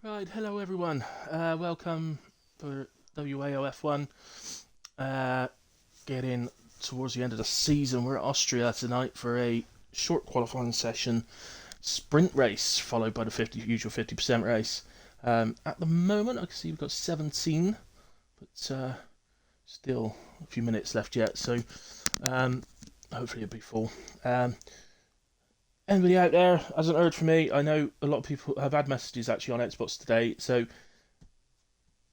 Right, hello everyone. Welcome for WAOF1. Uh, Getting towards the end of the season. We're at Austria tonight for a short qualifying session, sprint race, followed by the usual 50% race. At the moment, I can see we've got 17, but still a few minutes left yet, so hopefully it'll be full. Anybody out there hasn't heard from me? I know a lot of people have had messages actually on Xbox today, so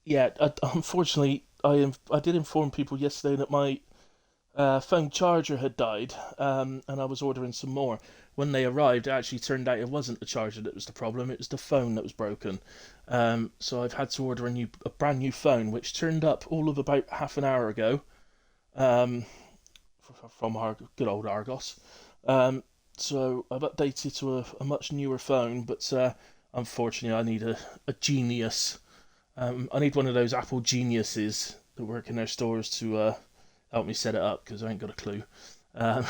yeah, unfortunately, I did inform people yesterday that my phone charger had died, and I was ordering some more. When they arrived, it actually turned out it wasn't the charger that was the problem; it was the phone that was broken. So I've had to order a brand new phone, which turned up all of about half an hour ago, um, from our good old Argos. So I've updated to a much newer phone, but unfortunately, I need a genius. I need one of those Apple geniuses that work in their stores to help me set it up because I ain't got a clue. Um,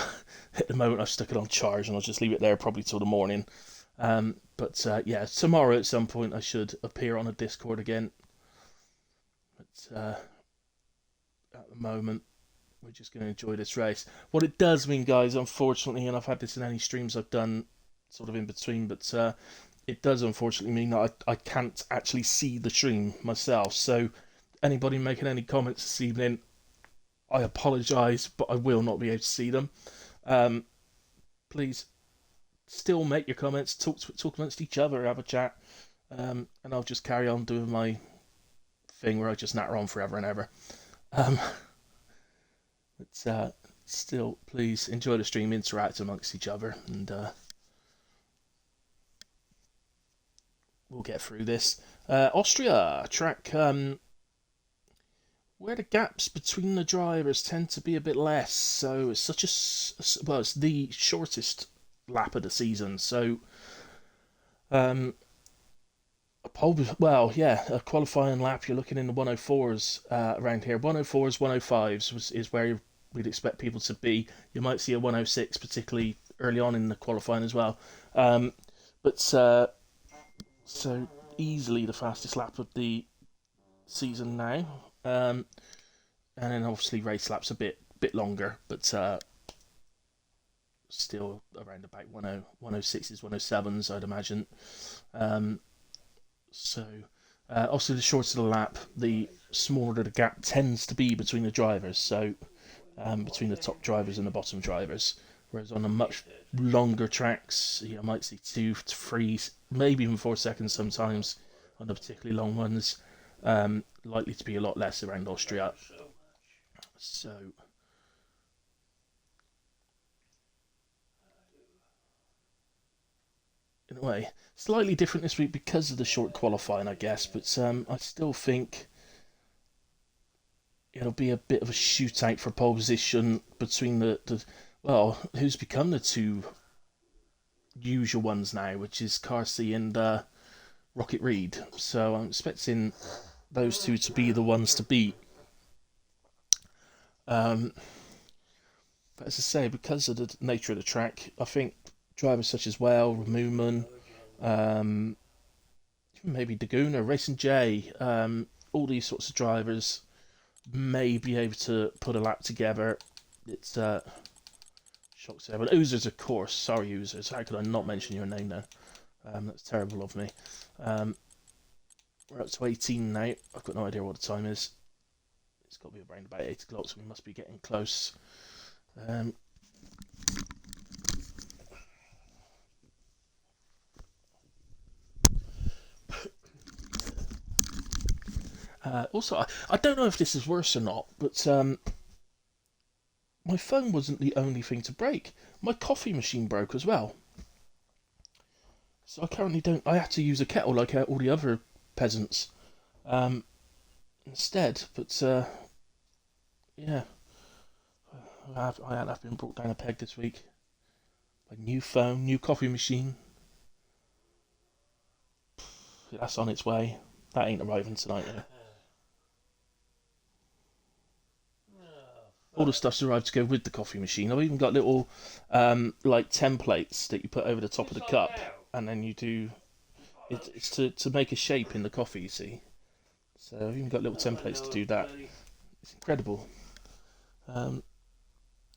at the moment, I've stuck it on charge and I'll just leave it there probably till the morning. But yeah, tomorrow at some point I should appear on a Discord again. But at the moment, we're just going to enjoy this race. What it does mean, guys, unfortunately, and I've had this in any streams I've done sort of in between, but it does unfortunately mean that I can't actually see the stream myself. So anybody making any comments this evening, I apologise, but I will not be able to see them. Um, Please still make your comments, talk amongst each other, have a chat, and I'll just carry on doing my thing where I just natter on forever and ever. Um, but still, please enjoy the stream, interact amongst each other, and we'll get through this. Austria track, where the gaps between the drivers tend to be a bit less. So it's such well, it's the shortest lap of the season. So a qualifying lap, you're looking in the 104s around here. 104s, 105s is where we'd expect people to be. You might see a 106, particularly early on in the qualifying as well. But so easily the fastest lap of the season now. And then obviously race laps a bit longer, but still around about 106s, 107s, I'd imagine. Um, so obviously the shorter the lap, the smaller the gap tends to be between the drivers. So between the top drivers and the bottom drivers. Whereas on the much longer tracks, you might see 2 to 3, maybe even 4 seconds sometimes on the particularly long ones. Likely to be a lot less around Austria. So in a way, slightly different this week because of the short qualifying, I guess. But I still think it'll be a bit of a shootout for pole position between who's become the two usual ones now, which is Carsey and Rocket Reed. So I'm expecting those two to be the ones to beat. But as I say, because of the nature of the track, I think drivers such as Mooman, um, maybe Daguna, Racing J, all these sorts of drivers may be able to put a lap together. It's shocks everyone. Oozers, of course. Sorry, Oozers. How could I not mention your name now? That's terrible of me. We're up to 18 now. I've got no idea what the time is. It's got to be around about 8 o'clock, so we must be getting close. Also, I don't know if this is worse or not, but my phone wasn't the only thing to break. My coffee machine broke as well. So I currently don't. I have to use a kettle like all the other peasants instead. But yeah, I have been brought down a peg this week. A new phone, new coffee machine. That's on its way. That ain't arriving tonight though. All the stuff's arrived to go with the coffee machine. I've even got little like templates that you put over the top of the cup, and then you do It's to make a shape in the coffee, you see. So I've even got little templates to do that. It's incredible. Um,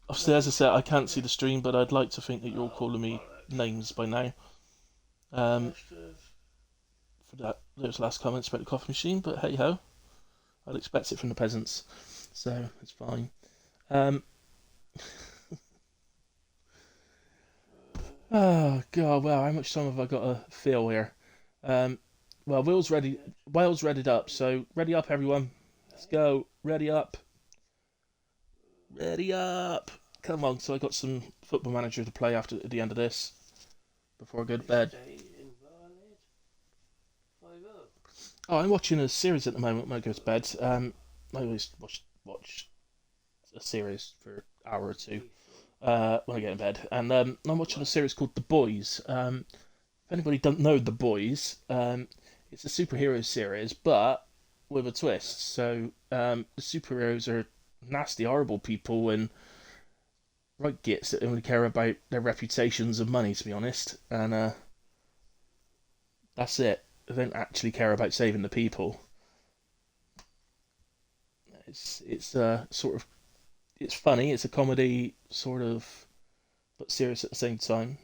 Obviously, as I said, I can't see the stream, but I'd like to think that you're all calling me names by now. For those last comments about the coffee machine, but hey ho, I'd expect it from the peasants, so it's fine. Um, oh god, well, how much time have I got to fill here? Um, well, Will's ready. Will's readied up, so ready up, everyone. Let's go. Ready up. Ready up. Come on. So I got some Football Manager to play after at the end of this before I go to bed. Oh, I'm watching a series at the moment when I go to bed. I always watch a series for an hour or two when I get in bed, and I'm watching a series called The Boys. If anybody doesn't know The Boys, it's a superhero series, but with a twist. So the superheroes are nasty, horrible people, and right gits that only care about their reputations and money, to be honest. And that's it. They don't actually care about saving the people. It's sort of it's funny. It's a comedy, sort of, but serious at the same time.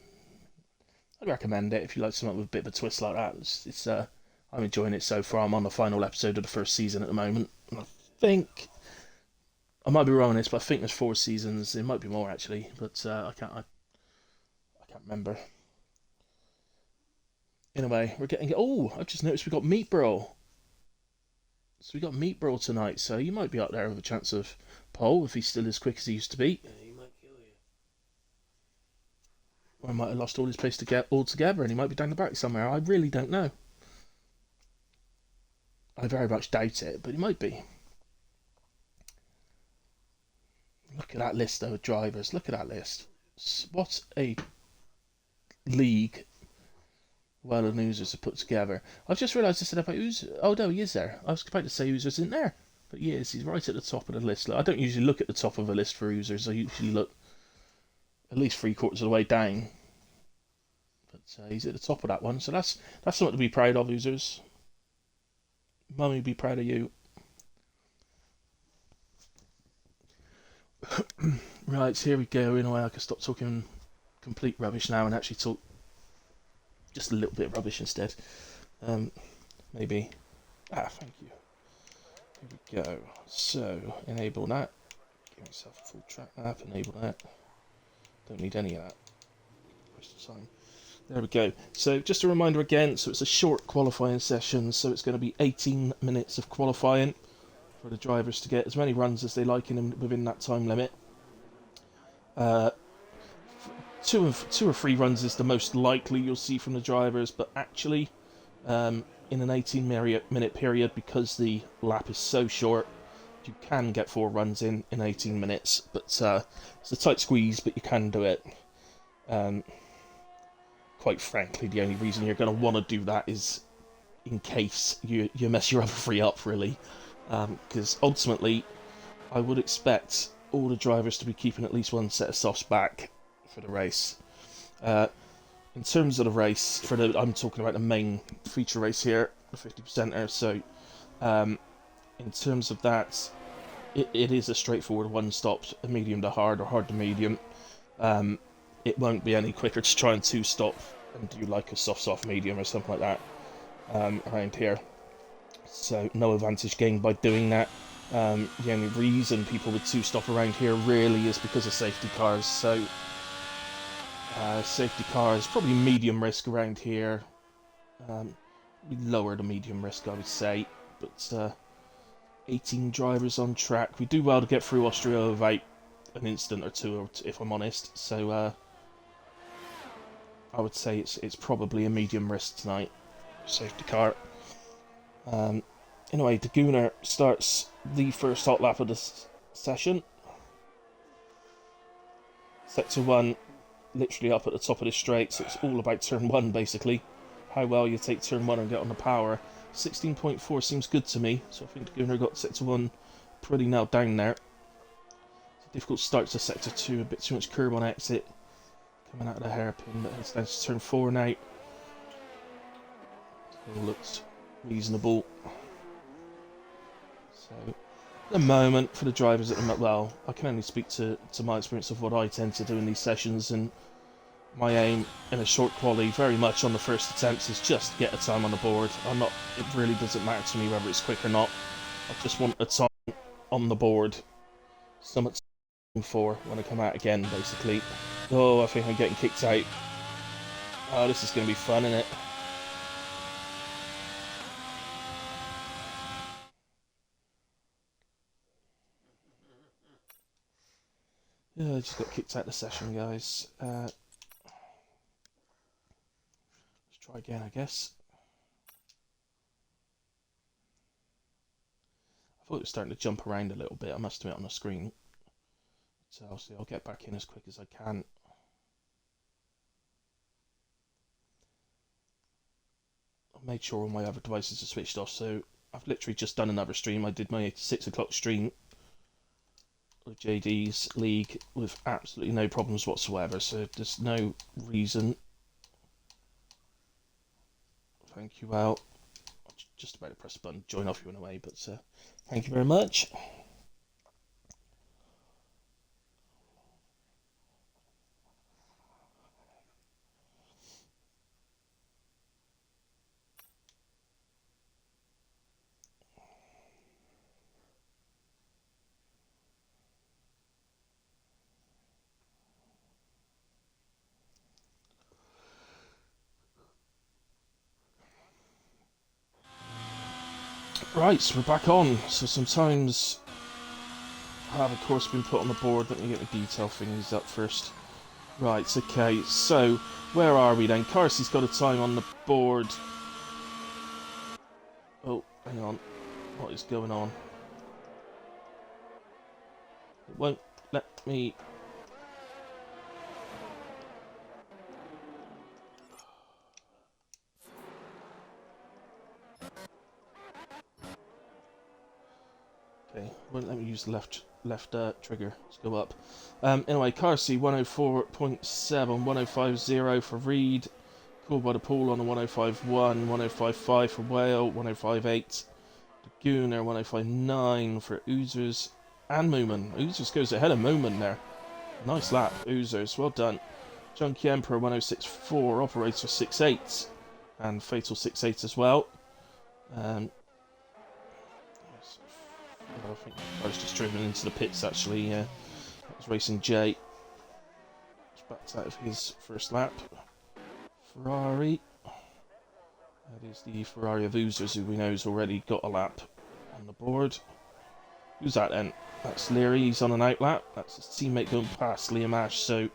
I'd recommend it if you like something with a bit of a twist like that. I'm enjoying it so far. I'm on the final episode of the first season at the moment. And I think I might be wrong on this, but I think there's 4 seasons. It might be more actually, but I can't remember. Anyway, we're getting. Oh, I've just noticed we got Meat Bro. So we got Meat Bro tonight. So you might be up there with a chance of Paul if he's still as quick as he used to be. Yeah, he might kill you. Or he might have lost all his pace to get altogether, and he might be down the back somewhere. I really don't know. I very much doubt it, but he might be. Look at that list though of drivers. Look at that list. What a league well and Oozers have put together. I've just realised I said about Oozer. Oh no, he is there. I was about to say Oozers isn't there, but he is. He's right at the top of the list. I don't usually look at the top of a list for Oozers. I usually look at least 3/4 of the way down. But he's at the top of that one, so that's something to be proud of, Oozers. Mummy, be proud of you. Right, here we go. In a way, I can stop talking complete rubbish now and actually talk just a little bit of rubbish instead. Maybe. Thank you. Here we go. So, enable that. Give myself a full track map. Enable that. Don't need any of that. Press the sign. There we go. So, just a reminder again. So, it's a short qualifying session. So, it's going to be 18 minutes of qualifying for the drivers to get as many runs as they like within that time limit. Two or three runs is the most likely you'll see from the drivers, but actually, in an 18-minute period, because the lap is so short, you can get 4 runs in 18 minutes. But it's a tight squeeze, but you can do it. Quite frankly, the only reason you're going to want to do that is in case you mess your other 3 up, really. Because ultimately, I would expect all the drivers to be keeping at least one set of softs back for the race. In terms of the race, I'm talking about the main feature race here, the 50%er. So, in terms of that, it is a straightforward one-stop, a medium to hard or hard to medium. It won't be any quicker to try and 2-stop and do like a soft medium or something like that around here. So no advantage gained by doing that. The only reason people would 2-stop around here really is because of safety cars. So safety cars, probably medium risk around here. Lower the medium risk, I would say. But 18 drivers on track. We do well to get through Austria without an incident or two, if I'm honest. So I would say it's probably a medium risk tonight. Safety car. Anyway, the Gooner starts the first hot lap of this session. Sector 1, literally up at the top of the straight, so it's all about turn 1 basically. How well you take turn 1 and get on the power. 16.4 seems good to me, so I think the Gooner got sector 1 pretty nailed down there. It's a difficult start to sector 2, a bit too much curb on exit. Coming out of the hairpin, but it's down to turn 4 now. All looks reasonable. So, at the moment, for the drivers at the moment, well, I can only speak to my experience of what I tend to do in these sessions, and my aim in a short quali, very much on the first attempts, is just to get a time on the board. It really doesn't matter to me whether it's quick or not. I just want a time on the board. Something to aim for when I come out again, basically. Oh, I think I'm getting kicked out. Oh, this is going to be fun, isn't it? Yeah, I just got kicked out of the session, guys. Let's try again, I guess. I thought it was starting to jump around a little bit. I must admit on the screen. So I'll get back in as quick as I can. I've made sure all my other devices are switched off, so I've literally just done another stream. I did my 6 o'clock stream with JD's League with absolutely no problems whatsoever, so there's no reason. Thank you, Al. Just about to press the button, join off you in a way, but thank you very much. Right, so we're back on. So sometimes I have, of course, been put on the board. Let me get the detail things up first. Right, okay, so where are we then? Carsey's got a time on the board. Oh, hang on. What is going on? It won't let me... Okay, won't let me use the left trigger to go up. Anyway, Carsey 104.7, 105.0 for Reed. Called by the Pool on the 105.1, 105.5 for Whale, 105.8 Gooner, 105.9 for Oozers and Moomin. Oozers goes ahead of Moomin there. Nice lap, Oozers, well done. Junkie Emperor 106.4, Operator 6.8, and Fatal 6.8 as well. I think I was just driven into the pits actually. That was Racing J. Just backed out of his first lap. Ferrari. That is the Ferrari of Oozers, who we know has already got a lap on the board. Who's that then? That's Leary, he's on an out lap. That's his teammate going past Liam Ash, so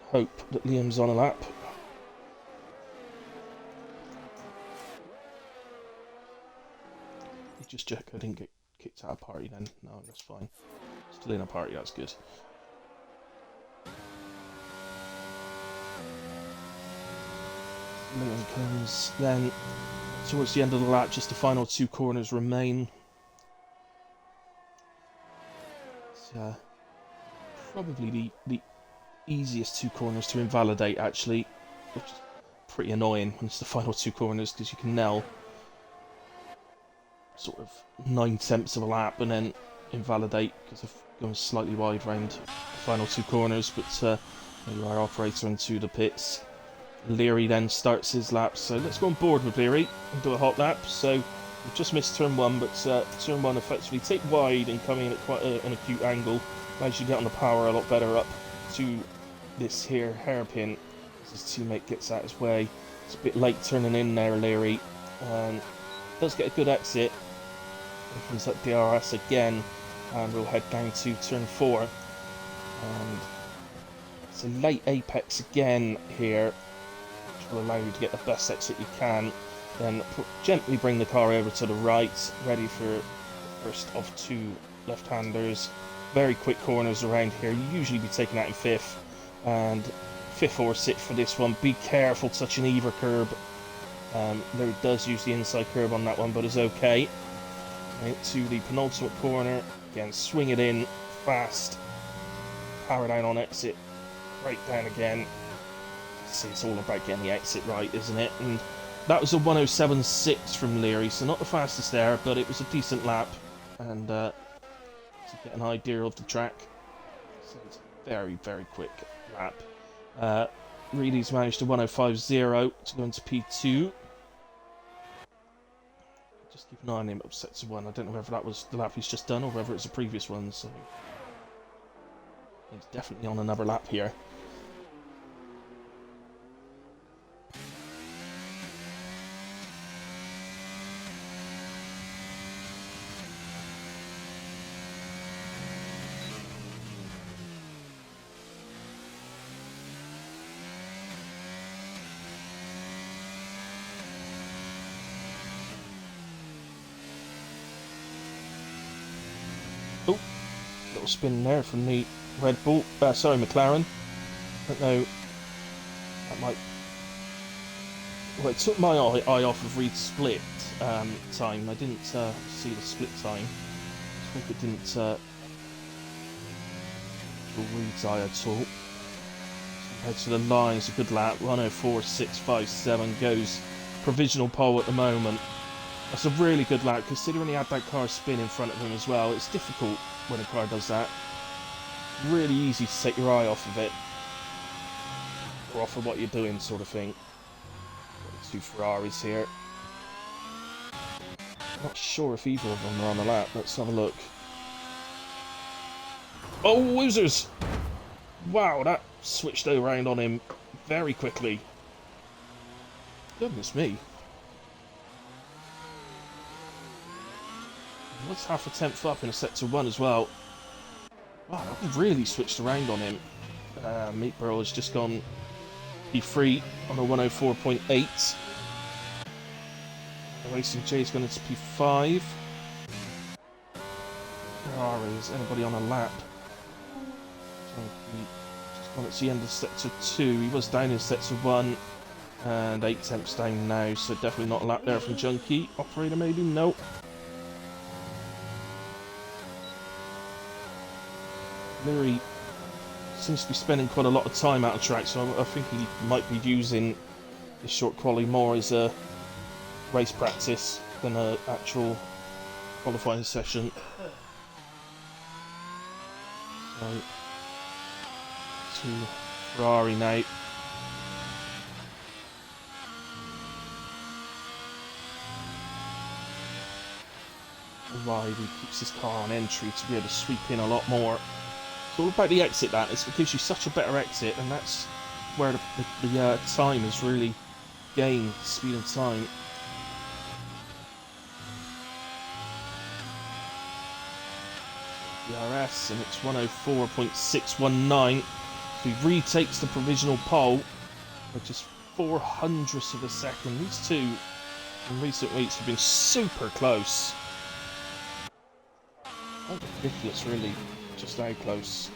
hope that Liam's on a lap. Just check I didn't get kicked out of party then. No, that's fine. Still in a party, that's good. Liam comes then towards the end of the lap, just the final 2 corners remain. It's probably the easiest 2 corners to invalidate actually, which is pretty annoying when it's the final 2 corners, because you can nail sort of 9/10 of a lap and then invalidate because of going slightly wide round the final 2 corners. But there you are, Operator into the pits. Leary then starts his lap, so let's go on board with Leary and do a hot lap. So we've just missed turn 1, but turn 1 effectively take wide and coming in at quite an acute angle. Managed to get on the power a lot better up to this here hairpin as his teammate gets out his way. It's a bit late turning in there, Leary. Does get a good exit. Opens up DRS again, and we'll head down to turn 4. And it's a late apex again here, which will allow you to get the best exit you can. Then gently bring the car over to the right, ready for the first of 2 left-handers. Very quick corners around here. You usually be taken out in 5th, and 5th or 6th for this one. Be careful touching either curb. There does use the inside curb on that one, but it's okay. Right, to the penultimate corner. Again, swing it in fast. Power down on exit. Brake down again. See, it's all about getting the exit right, isn't it? And that was a 107.6 from Leary, so not the fastest there, but it was a decent lap. And to get an idea of the track, so it's a very, very quick lap. Reedy's managed to 105.0 to go into P2. Just keep an eye on him up sector 1. I don't know whether that was the lap he's just done or whether it's a previous one, so he's definitely on another lap here. Oh, little spin there from the Red Bull, sorry, McLaren. I don't know, that might... Well, it took my eye off of Reed's split time. I didn't see the split time. I think it didn't Reed's eye at all. Compared to the line, it's a good lap. 104.657 goes provisional pole at the moment. That's a really good lap, considering he had that car spin in front of him as well. It's difficult when a car does that. Really easy to take your eye off of it. Or off of what you're doing, sort of thing. Got the two Ferraris here. Not sure if either of them are on the lap. Let's have a look. Oh, losers! Wow, that switched around on him very quickly. Goodness me. Was half a tenth up in a sector 1 as well. Wow, that really switched around on him. Meat Burrow has just gone P3 on a 104.8. Racing J's gone into P5. Ferrari, is anybody on a lap? Just gone at the end of sector 2. He was down in sector 1 and 8 tenths down now, so definitely not a lap there from Junkie. Operator maybe? Nope. Leary seems to be spending quite a lot of time out of track, so I think he might be using this short quali more as a race practice than an actual qualifying session. So, to Ferrari now. Riley keeps his car on entry to be able to sweep in a lot more. It's all about the exit, that. It gives you such a better exit, and that's where the time is really gained, speed and time. DRS, and it's 104.619. So he retakes the provisional pole, which is 0.04 of a second. These two, in recent weeks, have been super close. Oh, ridiculous, really. Just how close.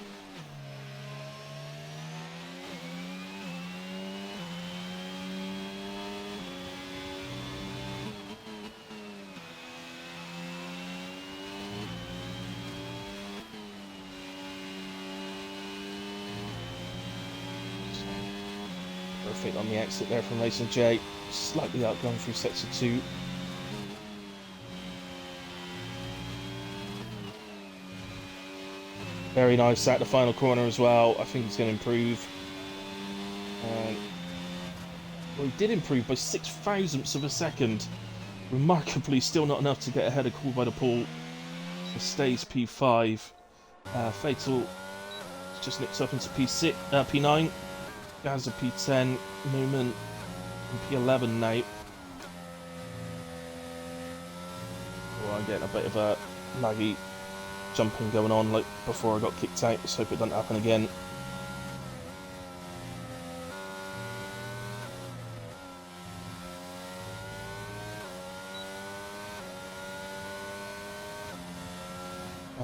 Perfect on the exit there from Racing J. Slightly outgone through sector 2. Very nice at the final corner as well. I think he's going to improve. Well, he did improve by 0.06 of a second. Remarkably, still not enough to get ahead of Cool by the Pool. So stays P5. Fatal just nicks up into P6, P9. Gaza P10. Newman in P11 now. Oh, I'm getting a bit of a laggy jumping going on like before I got kicked out. Let's hope it doesn't happen again.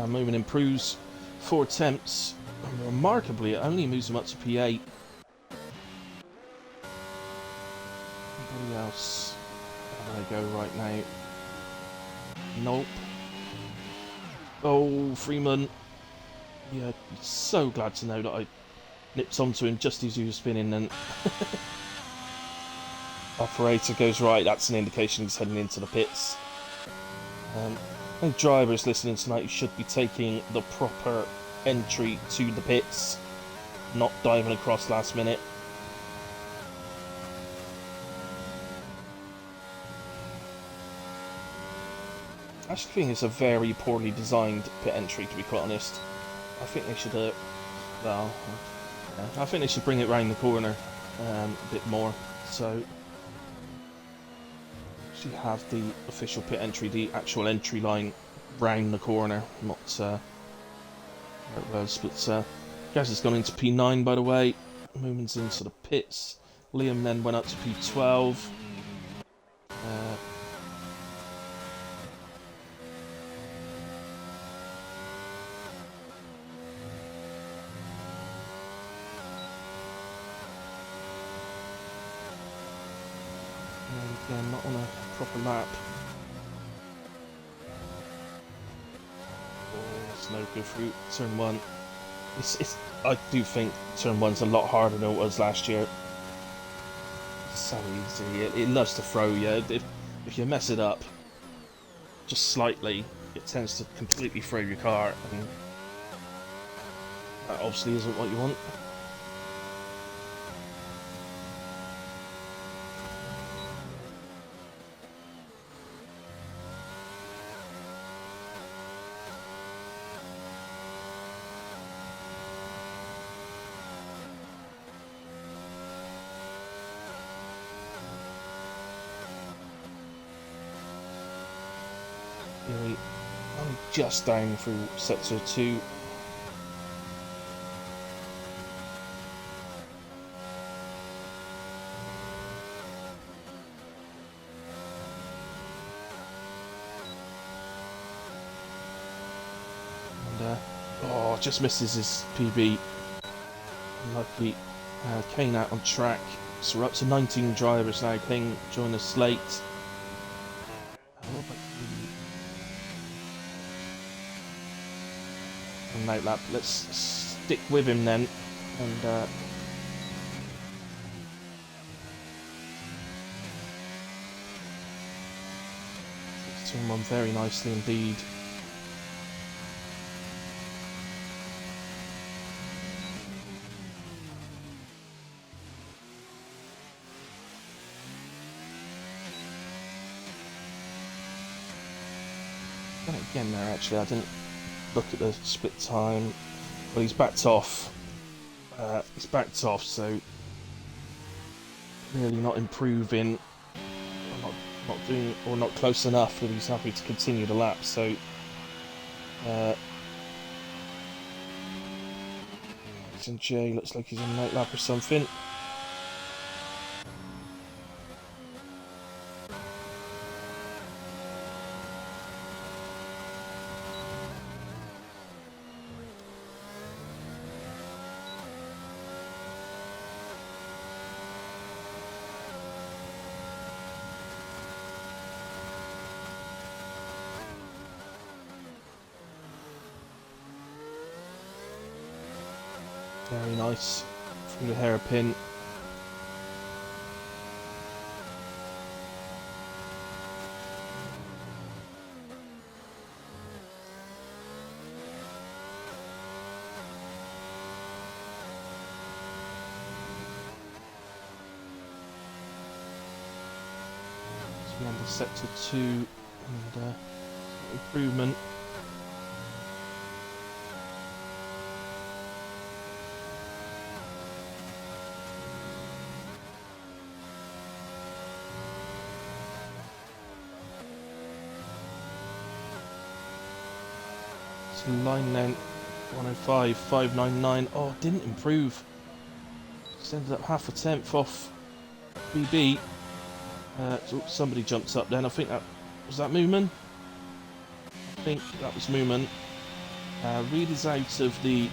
Movement improves 4 attempts. And remarkably, it only moves him up to P8. Anybody else? How do I go right now? Nope. Oh, Freeman. Yeah, so glad to know that I nipped onto him just as he was spinning and Operator goes right, that's an indication he's heading into the pits. Any drivers listening tonight, you should be taking the proper entry to the pits, not diving across last minute. I actually think it's a very poorly designed pit entry, to be quite honest. I think they should, well, yeah, I think they should bring it round the corner a bit more. So, actually have the official pit entry, the actual entry line round the corner, not where it was. But Gaz has gone into P9, by the way. Moomins into the pits. Liam then went up to P12. And again, not on a proper lap. It's no good through turn 1. I do think turn 1's a lot harder than it was last year. It's so easy. It loves to throw you. If you mess it up just slightly, it tends to completely throw your car, and that obviously isn't what you want. I'm just down through sector 2. And oh, just misses his PB. Lucky. Kane out on track. So we're up to 19 drivers now. Kane joined us late. Night lap. Let's stick with him then, and turn 1 very nicely indeed. And again there, actually, I didn't look at the split time. Well, he's backed off. So really not improving, or not doing, or not close enough that he's happy to continue the lap. So he's in J. Looks like he's on a night lap or something. Very nice from the hairpin. So we're under sector 2 and improvement. Line length 105, 599. Oh, didn't improve. Just ended up half a tenth off BB. So somebody jumps up then. I think that was that Moomin. I think that was Moomin. Reed is out of the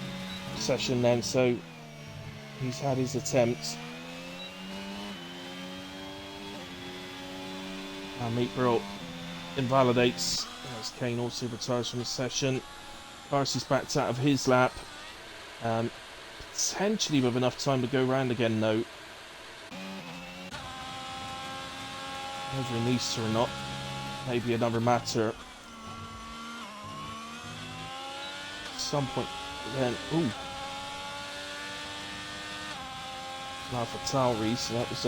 session then, so he's had his attempt. Meat Bro invalidates as Kane also retires from the session. Darcy's backed out of his lap. Potentially with enough time to go round again though. whether he needs to or not, maybe another matter. At some point, then, ooh. Alpha Tauri, so that was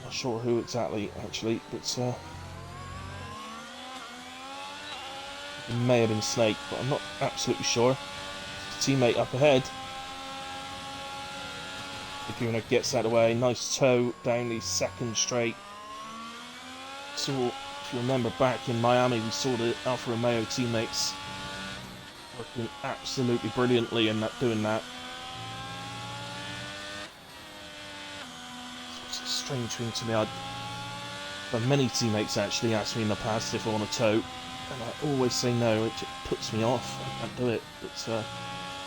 not sure who exactly, actually, but it may have been Snake, but I'm not absolutely sure. Teammate up ahead. Laguna gets out of the way. Nice toe down the second straight. So, if you remember back in Miami, we saw the Alfa Romeo teammates working absolutely brilliantly in that, doing that. It's a strange thing to me. But many teammates actually asked me in the past if I want a toe, and I always say no. It puts me off. I can't do it. But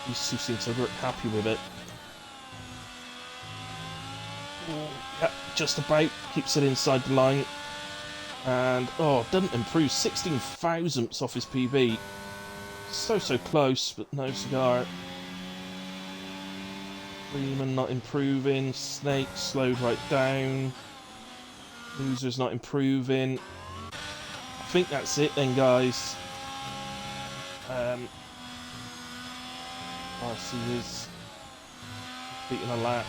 these two seem to work happy with it. Yep, just about keeps it inside the line, and doesn't improve. 16 thousandths off his PB. So close, but no cigar. Freeman not improving. Snake slowed right down. Loser's not improving. I think that's it then, guys. RC is beating a lap.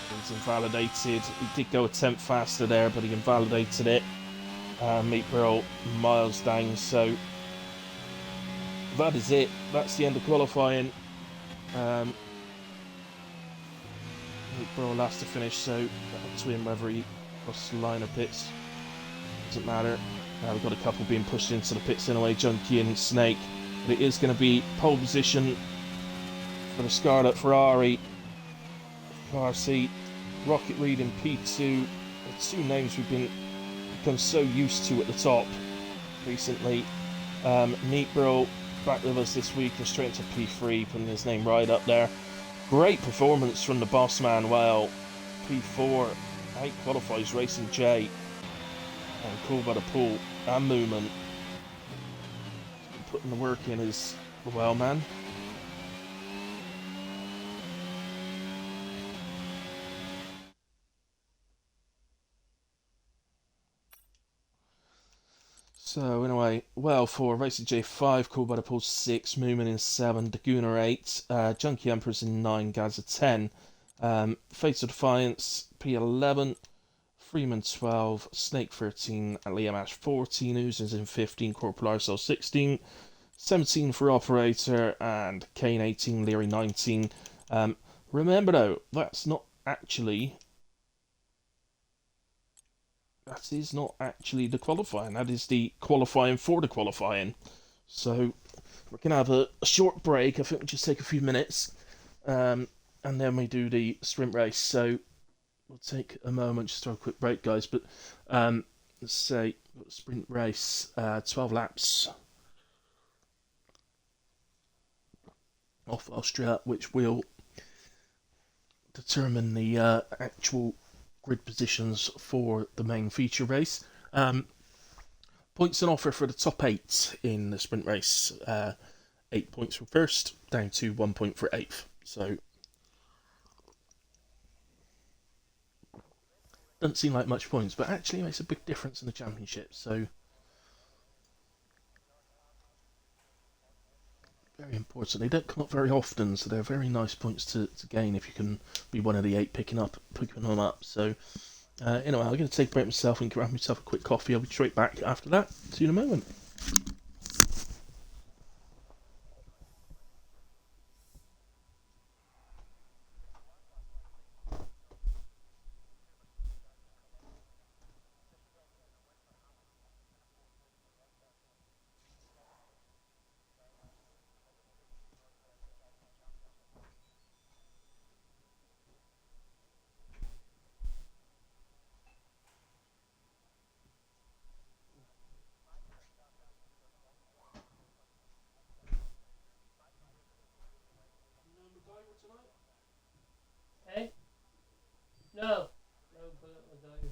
He's invalidated. He did go a tenth faster there, but he invalidated it. Meat Burl miles down, so that is it. That's the end of qualifying. Meat Burl last to finish, so up to him whether he crosses the line or pits. Doesn't matter. We've got a couple being pushed into the pits anyway, Junkie and Snake. But it is going to be pole position for the Scarlet Ferrari. Car seat, Rocket Reed in P2, the two names we've become so used to at the top recently. Meat Bro back with us this week and straight into P3, putting his name right up there. Great performance from the boss man. Well, P4 out qualifies Racing J, and cool by the pool and movement. Putting the work in as well, man. So, anyway, well, for Racing J5, Cool by the Pool 6, Moomin in 7, Daguna 8, Junkie Emperors in 9, Gaza 10, Fates of Defiance, P11, Freeman 12, Snake 13, Liam Ash 14, Oozers in 15, Corporal Arcel 16, 17 for Operator, and Kane 18, Leary 19. Remember though, that's not actually... That is not actually the qualifying. That is the qualifying for the qualifying. So we're going to have a short break. I think we'll just take a few minutes. And then we do the sprint race. So we'll take a moment just for a quick break, guys. But let's say sprint race, 12 laps off Austria, which will determine the actual grid positions for the main feature race. Points on offer for the top 8 in the sprint race. 8 points for first, down to 1 point for 8th. So, doesn't seem like much points, but actually makes a big difference in the championship. So, very important. They don't come up very often, so they're very nice points to gain if you can be one of the 8 picking them up. So, anyway, I'm going to take a break myself and grab myself a quick coffee. I'll be straight back after that. See you in a moment. Hey? No. No, but MacGyver.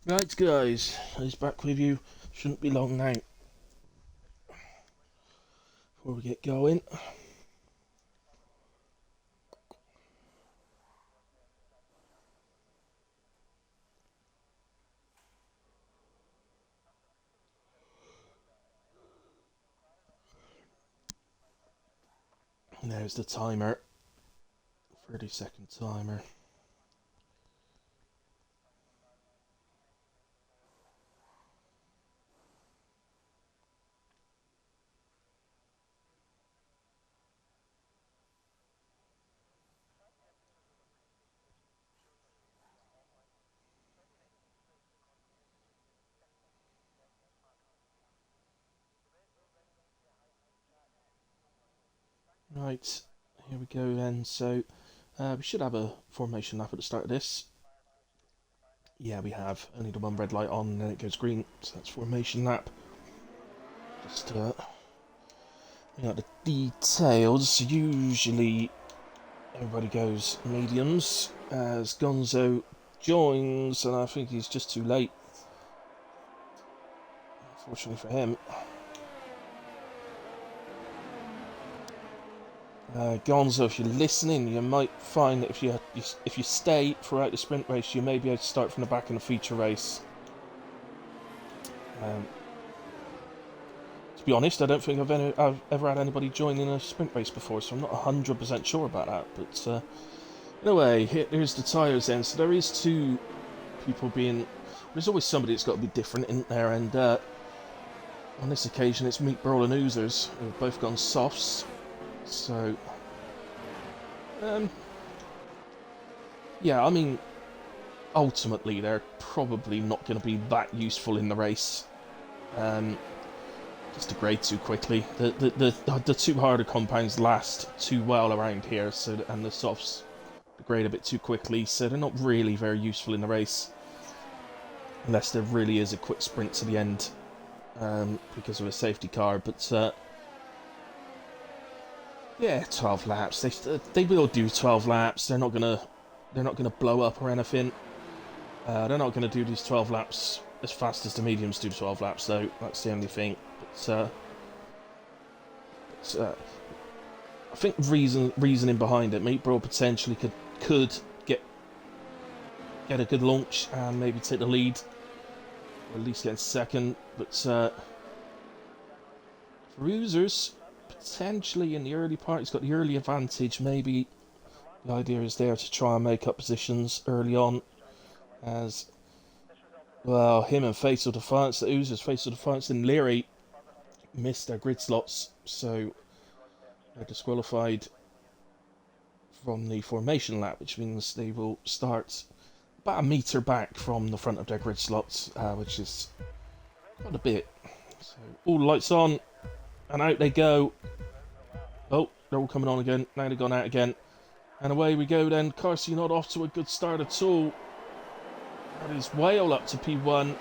Right, guys, he's back with you. Shouldn't be long now before we get going. And there's the timer, 30-second timer. Right, here we go then. So we should have a formation lap at the start of this. Yeah, we have. Only the one red light on and then it goes green. So that's formation lap. Just the details. Usually everybody goes mediums as Gonzo joins, and I think he's just too late. Unfortunately for him. Gonzo, if you're listening, you might find that if you stay throughout the sprint race, you may be able to start from the back in the feature race. To be honest, I don't think I've ever had anybody join in a sprint race before, so I'm not 100% sure about that. But anyway, here's the tyres then. So there is two people being... There's always somebody that's got to be different in there, and on this occasion it's Meat Brawl and Oozers, who've both gone softs. So... yeah, I mean, ultimately they're probably not going to be that useful in the race. Just degrade too quickly. The two harder compounds last too well around here, so and the softs degrade a bit too quickly, so they're not really very useful in the race, unless there really is a quick sprint to the end because of a safety car. But yeah, 12 laps. They will do 12 laps. They're not gonna blow up or anything. They're not gonna do these 12 laps as fast as the mediums do 12 laps, though. That's the only thing. But I think reasoning behind it, Meat Brawl potentially could get a good launch and maybe take the lead, or at least get in second. But for Oozers, potentially in the early part, he's got the early advantage. Maybe the idea is there to try and make up positions early on, as well. Him and Fatal Defiance, the Oozers, Fatal Defiance and Leary missed their grid slots, so they're disqualified from the formation lap, which means they will start about a metre back from the front of their grid slots, which is quite a bit. So all lights on, and out they go. Oh, they're all coming on again. Now they've gone out again. And away we go then. Carsey not off to a good start at all. That is Whale up to P1.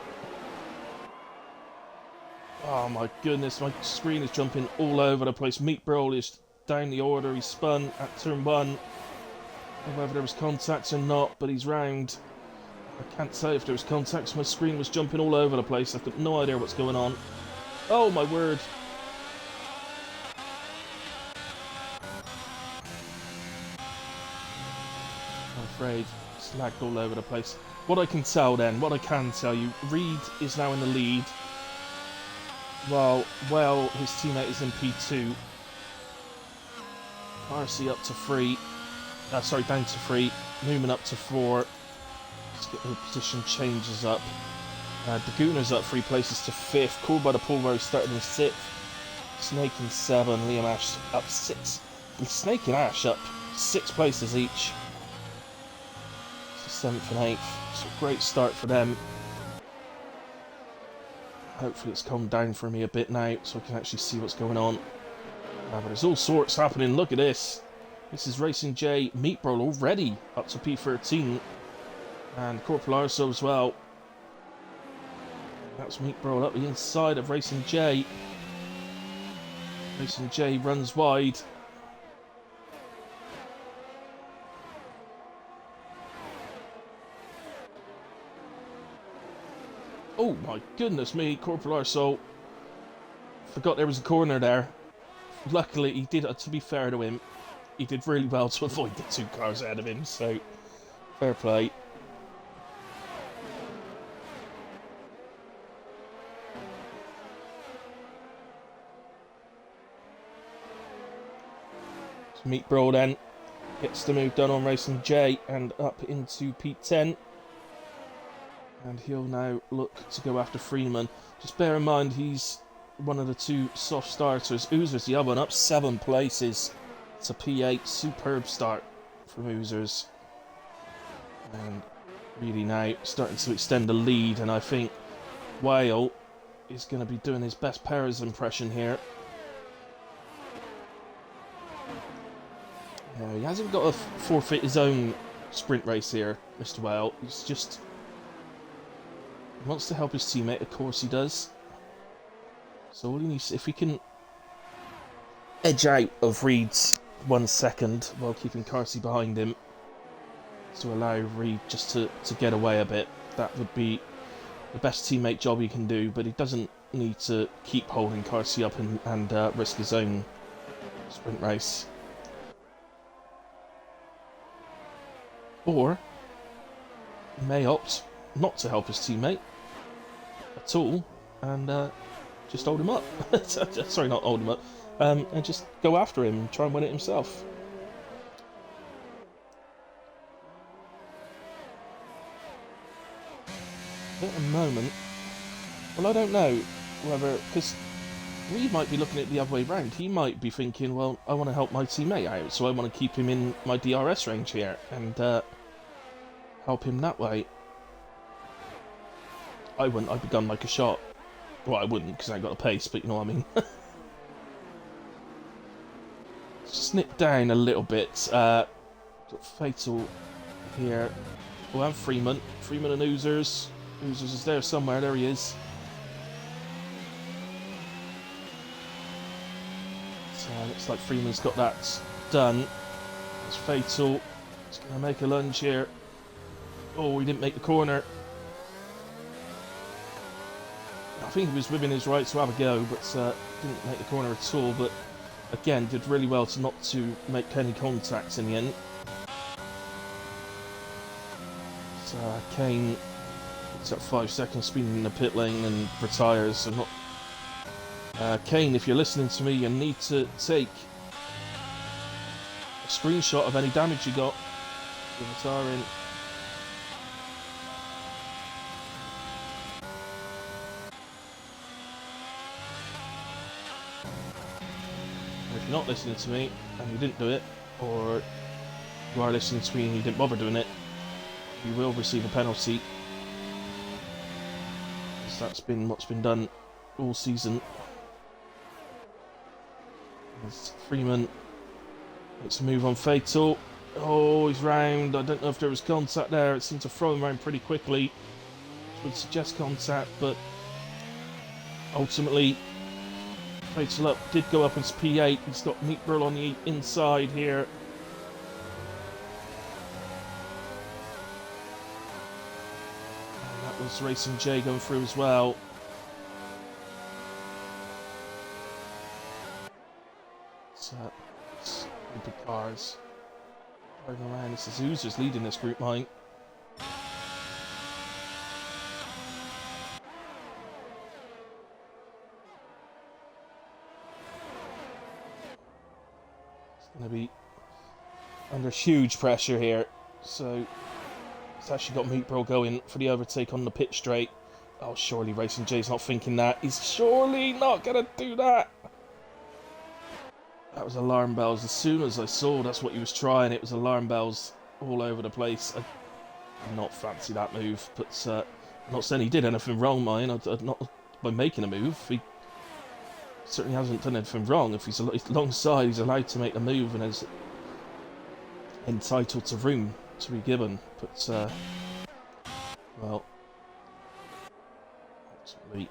Oh my goodness, my screen is jumping all over the place. Meat Brawl is down the order. He spun at turn 1. Whether there was contact or not, but he's round. I can't tell if there was contact. My screen was jumping all over the place. I've got no idea what's going on. Oh my word. I'm afraid it's lagged all over the place. What I can tell you, Reed is now in the lead. Well, his teammate is in P2. Parsi up to 3. Down to 3. Newman up to 4. Let's get the position changes up. Daguna's up 3 places to 5th. Called by the Paul Rose started in 6th. Snake in 7. Liam Ash up 6. And Snake and Ash up 6 places each. So 7th and 8th. So great start for them. Hopefully it's calmed down for me a bit now, so I can actually see what's going on. But there's all sorts happening. Look at this. This is Racing J. Meat Brawl already up to P13. And Corporal Arso as well. That's Meat Brawl up the inside of Racing J. Racing J runs wide. Oh my goodness me, Corporal Arsehole. Forgot there was a corner there. Luckily, he did, to be fair to him, he did really well to avoid the 2 cars ahead of him, so fair play. So Meat Brawl then gets the move done on Racing J and up into P10. And he'll now look to go after Freeman. Just bear in mind he's one of the 2 soft starters. Oozer's the other one, up 7 places. It's a P8, superb start from Oozers. And really now starting to extend the lead, and I think Whale is going to be doing his best Perez impression here. No, he hasn't got to forfeit his own sprint race here, Mr. Whale. He's just... he wants to help his teammate, of course he does. So all he needs, if he can edge out of Reed's 1 second while keeping Carsey behind him, to allow Reed just to get away a bit, that would be the best teammate job he can do, but he doesn't need to keep holding Carsey up and risk his own sprint race. Or he may opt not to help his teammate at all and just hold him up. Sorry, not hold him up. And just go after him and try and win it himself. At the moment, well, I don't know whether, because Reed might be looking at it the other way round. He might be thinking, well, I want to help my teammate out, so I want to keep him in my DRS range here and help him that way. I wouldn't. I'd be gone like a shot. Well, I wouldn't, because I ain't got a pace, but you know what I mean. Snip down a little bit. Fatal here. Oh, and Freeman. Freeman and Oozers. Oozers is there somewhere. There he is. So looks like Freeman's got that done. It's Fatal. He's going to make a lunge here. Oh, he didn't make the corner. I think he was within his right to have a go, but didn't make the corner at all. But again, did really well to not to make any contacts in the end. So Kane picks up 5 seconds speeding in the pit lane and retires. So not Kane, if you're listening to me, you need to take a screenshot of any damage you got. You're retiring. If you're not listening to me and you didn't do it, or you are listening to me and you didn't bother doing it, you will receive a penalty. Because that's been what's been done all season. As Freeman makes a move on Fatal. Oh, he's round. I don't know if there was contact there. It seemed to throw him around pretty quickly. Which would suggest contact, but ultimately Fatal up did go up into P8. He's got Meat Burl on the inside here. And that was Racing J going through as well. Stupid cars driving around. This is Oozers leading this group, mine. Going to be under huge pressure here, so it's actually got Meat Bro going for the overtake on the pit straight. Oh, surely Racing J's not thinking that. He's surely not going to do that. That was alarm bells. As soon as I saw that's what he was trying, it was alarm bells all over the place. I did not fancy that move, but I'm not saying he did anything wrong, mine. I'd not by making a move. He certainly hasn't done anything wrong. If he's alongside, he's allowed to make the move and is entitled to room to be given. But well, ultimately,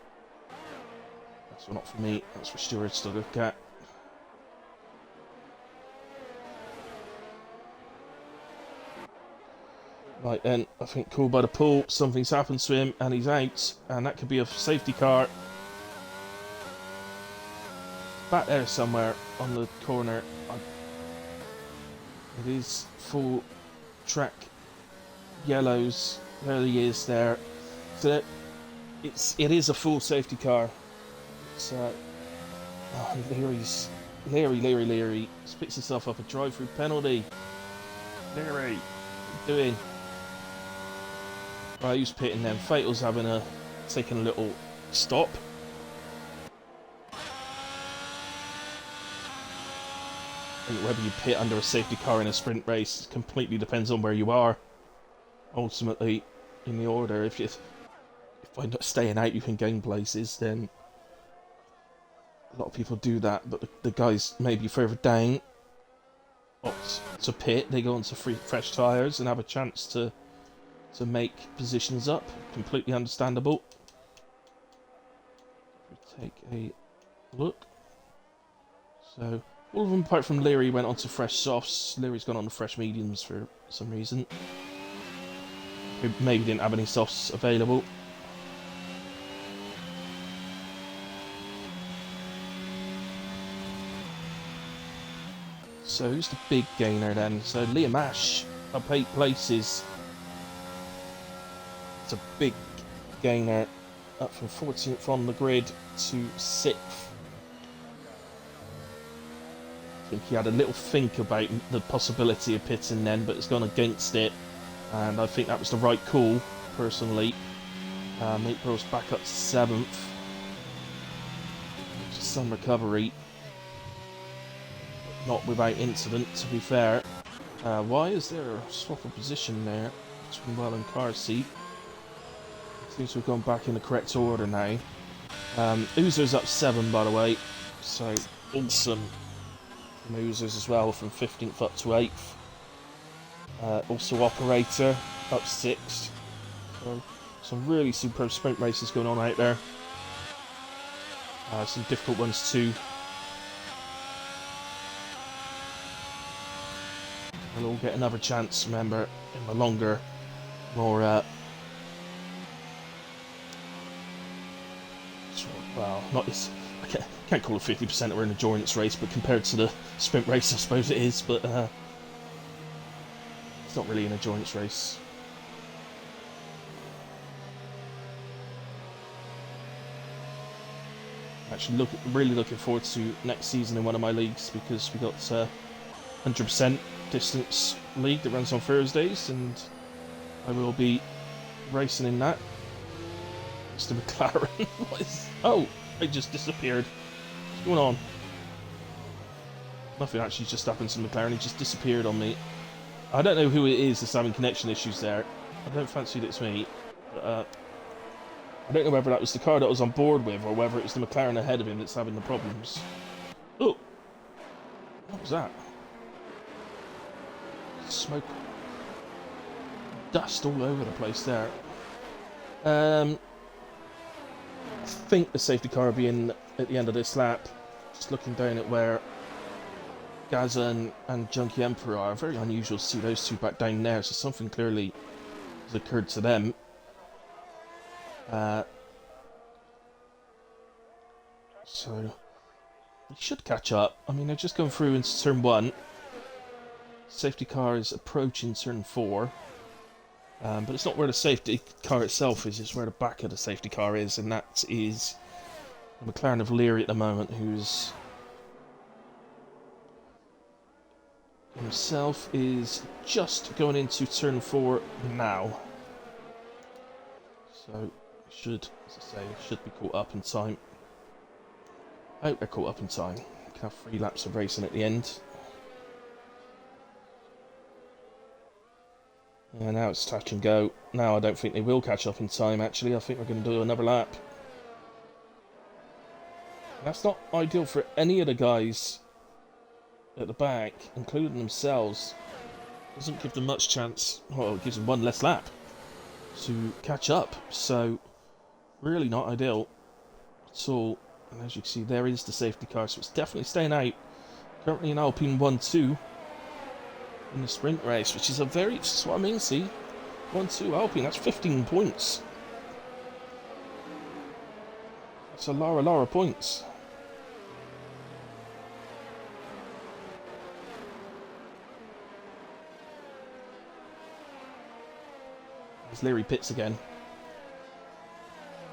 that's not for me. That's for stewards to look at. Right then, I think called by the pool, something's happened to him and he's out, and that could be a safety car. Back there somewhere on the corner. It is full track yellows. There he is there. So it is a full safety car. It's Leary spits himself up a drive-through penalty. Leary, what are you doing? Right, who's pitting then? Fatal's taking a little stop. I think whether you pit under a safety car in a sprint race completely depends on where you are. Ultimately, in the order, if by not staying out you can gain places, then a lot of people do that. But the guys maybe further down opt to pit. They go onto fresh tyres and have a chance to make positions up. Completely understandable. Take a look. So all of them apart from Leary went on to fresh softs. Leary's gone on to fresh mediums for some reason. He maybe didn't have any softs available. So who's the big gainer then? So Liam Ash up 8 places. It's a big gainer, up from 14th on the grid to 6th. I think he had a little think about the possibility of pitting then, but it's gone against it, and I think that was the right call, personally. Mapero's back up to 7th. Just some recovery, but not without incident, to be fair. Why is there a swap of position there between Well and car seat? Seems to have gone back in the correct order now. Oozer's up 7, by the way, so awesome from Oozers as well, from 15th up to 8th. Also Operator up 6th. So some really superb sprint races going on out there. Some difficult ones too. We'll all get another chance, remember, in the longer, more well, not as I can't call it 50% or an endurance race, but compared to the sprint race, I suppose it is. But it's not really an endurance race. Actually, really looking forward to next season in one of my leagues, because we got 100% distance league that runs on Thursdays, and I will be racing in that. Mr. McLaren. What is... Oh, it just disappeared. What's going on? Nothing actually just happened to McLaren. He just disappeared on me. I don't know who it is that's having connection issues there. I don't fancy that it's me. But, I don't know whether that was the car that I was on board with, or whether it was the McLaren ahead of him that's having the problems. Oh! What was that? Smoke. Dust all over the place there. I think the safety car will be in at the end of this lap. Just looking down at where Gaza and Junkie Emperor are. Very unusual to see those two back down there, so something clearly has occurred to them. So they should catch up. I mean, they're just going through into turn 1. Safety car is approaching turn 4. But it's not where the safety car itself is, it's where the back of the safety car is, and that is the McLaren of Leary at the moment, who's himself is just going into turn 4 now. So should, as I say, should be caught up in time. I hope they're caught up in time. We can have 3 laps of racing at the end. Yeah, now it's touch and go. Now I don't think they will catch up in time, actually. I think we're going to do another lap. That's not ideal for any of the guys at the back, including themselves. Doesn't give them much chance. Well, it gives them 1 less lap to catch up. So, really not ideal at all. And as you can see, there is the safety car, so it's definitely staying out. Currently in Alpine 1-2. In the sprint race, which is a very... This is what I mean, see? 1-2 Alpine, that's 15 points. That's a lot of points. There's Leary pits again.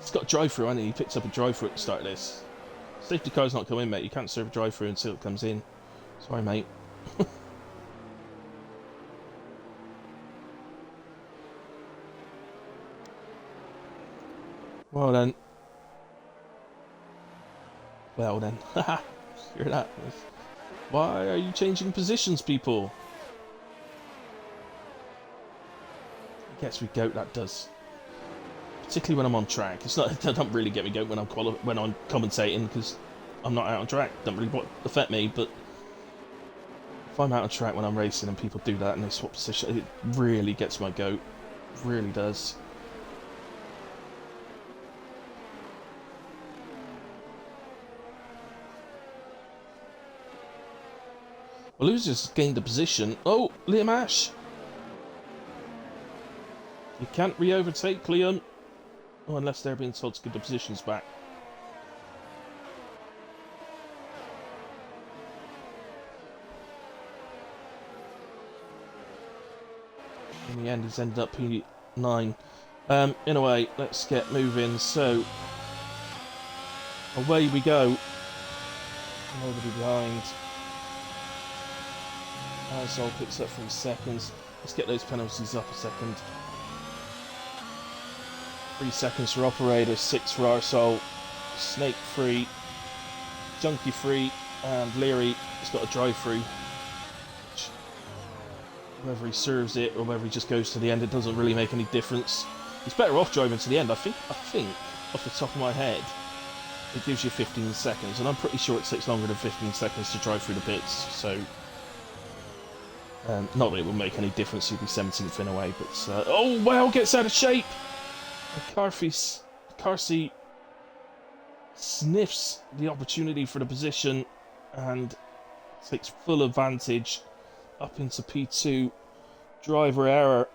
He's got a drive-through, hasn't he? He picked up a drive-through at the start of this. Safety car's not coming, mate. You can't serve a drive-through until it comes in. Sorry, mate. Well then. Well then. Haha. Hear that? Why are you changing positions, people? It gets me goat, that does. Particularly when I'm on track. It's not. It doesn't really get me goat when I'm commentating because I'm not out on track. It doesn't really affect me. But if I'm out on track when I'm racing and people do that and they swap position, it really gets my goat. It really does. Well, who's just gained a position? Oh, Liam Ash! You can't re-overtake Liam. Oh, unless they're being told to give the positions back. In the end, he's ended up P9. Anyway, let's get moving. So, away we go. Nobody behind. Arzol picks up 3 seconds. Let's get those penalties up a second. 3 seconds for Operator, 6 for Arsol, Snake free, Junkie free, and Leary has got a drive through. Whether he serves it or whether he just goes to the end, it doesn't really make any difference. He's better off driving to the end. I think, off the top of my head, it gives you 15 seconds, and I'm pretty sure it takes longer than 15 seconds to drive through the pits, so not that it will make any difference. He'll be 17th in a way, but oh wow, gets out of shape. Carsey sniffs the opportunity for the position and takes full advantage up into P2. Driver error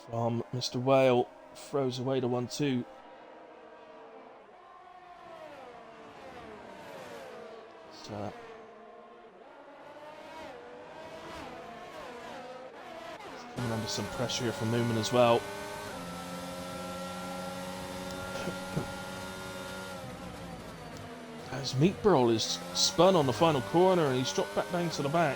from Mr. Whale, throws away the 1-2. So, coming under some pressure here from Newman as well. As Meatball is spun on the final corner and he's dropped back down to the back.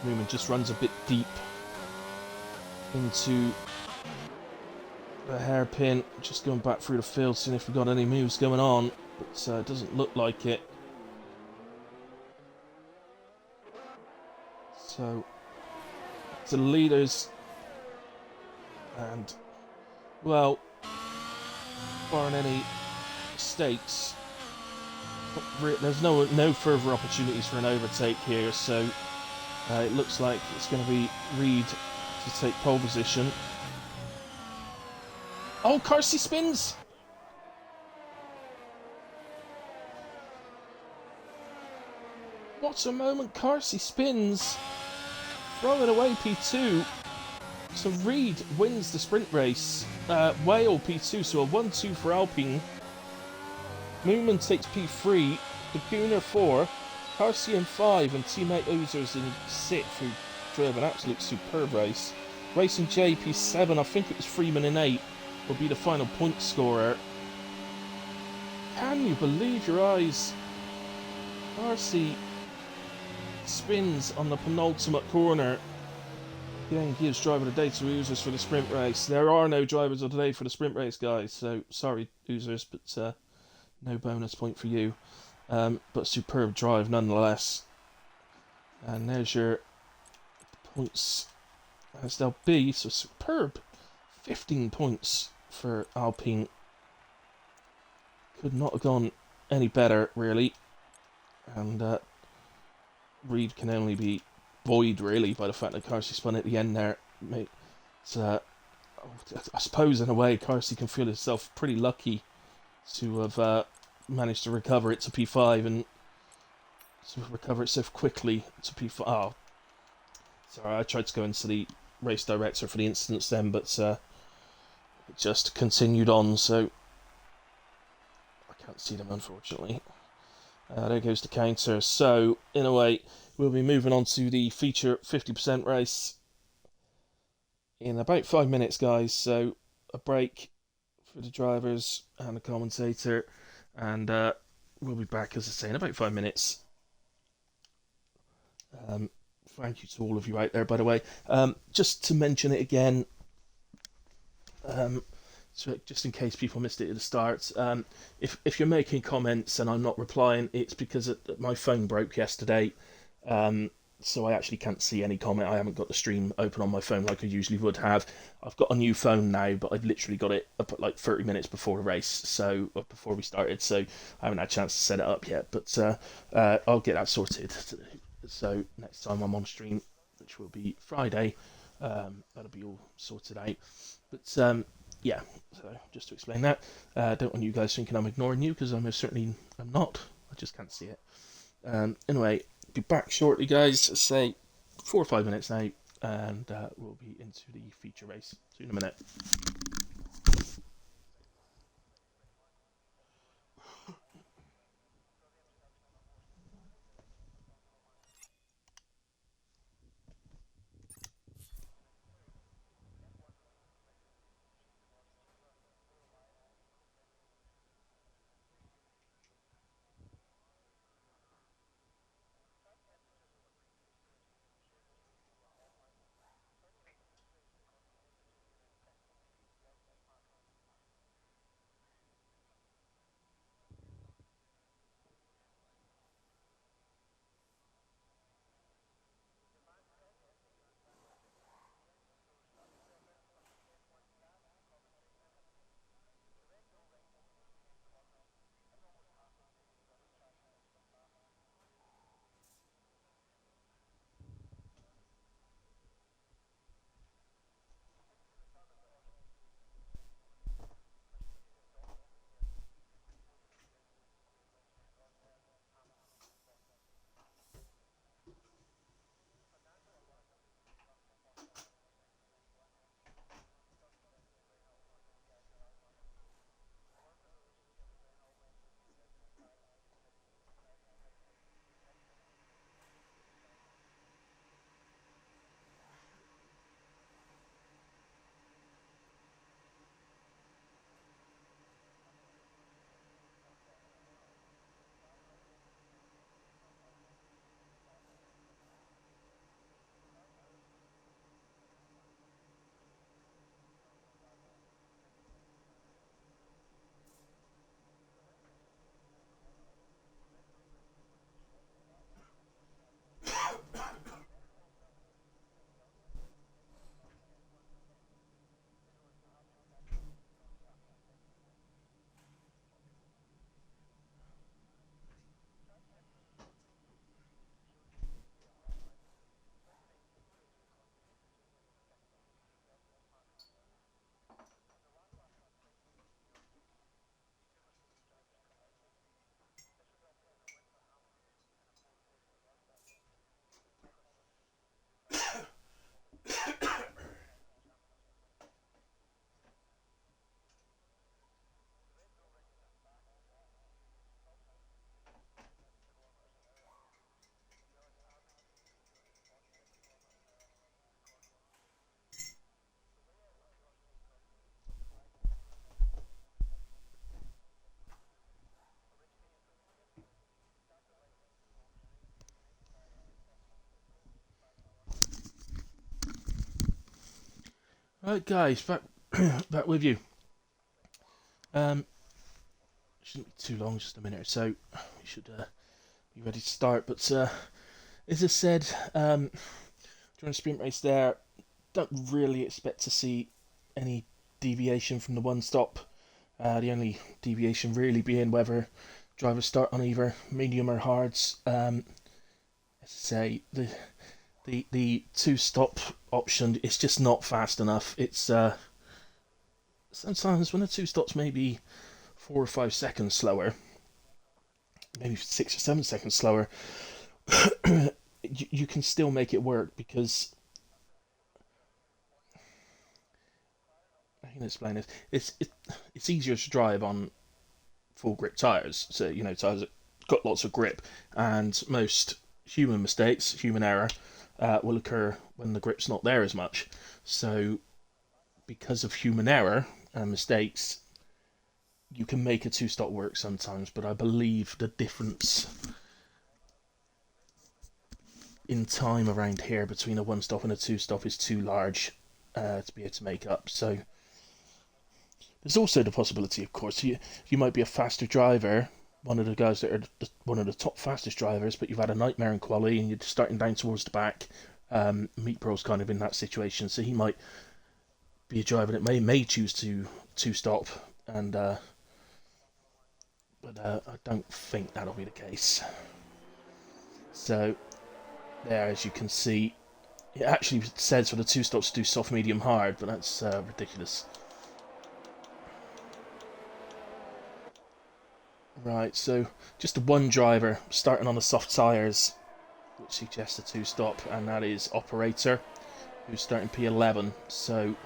Newman just runs a bit deep into the hairpin, just going back through the field, seeing if we've got any moves going on, but it doesn't look like it. So, to the leaders, and, well, barring any mistakes, there's no further opportunities for an overtake here, so it looks like it's going to be Reed to take pole position. Oh, Carsey spins! What a moment, Carsey spins! Throwing away P2. So Reed wins the sprint race. Whale P2, so a 1-2 for Alpine. Moonman takes P3. Laguna 4. Carsey in 5, and teammate Oozers in 6th, who drove an absolute superb race. Racing J P7, I think it was Freeman in 8, will be the final point scorer. Can you believe your eyes? Carsey spins on the penultimate corner. Again, gives driver of the day to Oozers for the sprint race. There are no drivers of the day for the sprint race, guys, so sorry, Oozers, but no bonus point for you. But superb drive nonetheless. And there's your points as they'll be. So superb 15 points for Alpine. Could not have gone any better, really. And Reed can only be buoyed, really, by the fact that Carsey spun at the end there. Mate, I suppose in a way, Carsey can feel himself pretty lucky to have managed to recover it to P5 and to recover it so quickly to P5. Oh, sorry, I tried to go into the race director for the instance then, but it just continued on, so I can't see them unfortunately. There goes the counter. So, in a way, we'll be moving on to the feature 50% race in about 5 minutes, guys. So, a break for the drivers and the commentator, and we'll be back, as I say, in about 5 minutes. Um, Thank you to all of you out there, by the way. Just to mention it again, so just in case people missed it at the start, if you're making comments and I'm not replying, it's because my phone broke yesterday, so I actually can't see any comment. I haven't got the stream open on my phone like I usually would have. I've got a new phone now, but I've literally got it up at like 30 minutes before the race, so before we started, so I haven't had a chance to set it up yet. But I'll get that sorted. So next time I'm on stream, which will be Friday, that'll be all sorted out. But yeah, so just to explain that, don't want you guys thinking I'm ignoring you, because I most certainly am not. I just can't see it. Anyway, be back shortly, guys. Say 4 or 5 minutes now, and we'll be into the feature race. See you in a minute. Right, guys, back with you. Um, shouldn't be too long, just a minute or so. We should be ready to start. But as I said, during the sprint race there, don't really expect to see any deviation from the one stop. The only deviation really being whether drivers start on either medium or hards. As I say, the two stop option is just not fast enough. It's sometimes when a two stop's maybe 4 or 5 seconds slower, maybe 6 or 7 seconds slower, you can still make it work because I can explain this. It's easier to drive on full grip tires, so tires that got lots of grip, and most human mistakes, human error, will occur when the grip's not there as much. So because of human error and mistakes, you can make a two-stop work sometimes, but I believe the difference in time around here between a one-stop and a two-stop is too large to be able to make up. So there's also the possibility, of course, you might be a faster driver, one of the guys that are one of the top fastest drivers, but you've had a nightmare in quali and you're starting down towards the back. Meat Pro's kind of in that situation, so he might be a driver that may choose to stop, and but I don't think that'll be the case. So there, as you can see, it actually says for the two stops to do soft, medium, hard, but that's ridiculous. Right, so just the one driver starting on the soft tyres, which suggests a two stop, and that is Operator, who's starting P11. So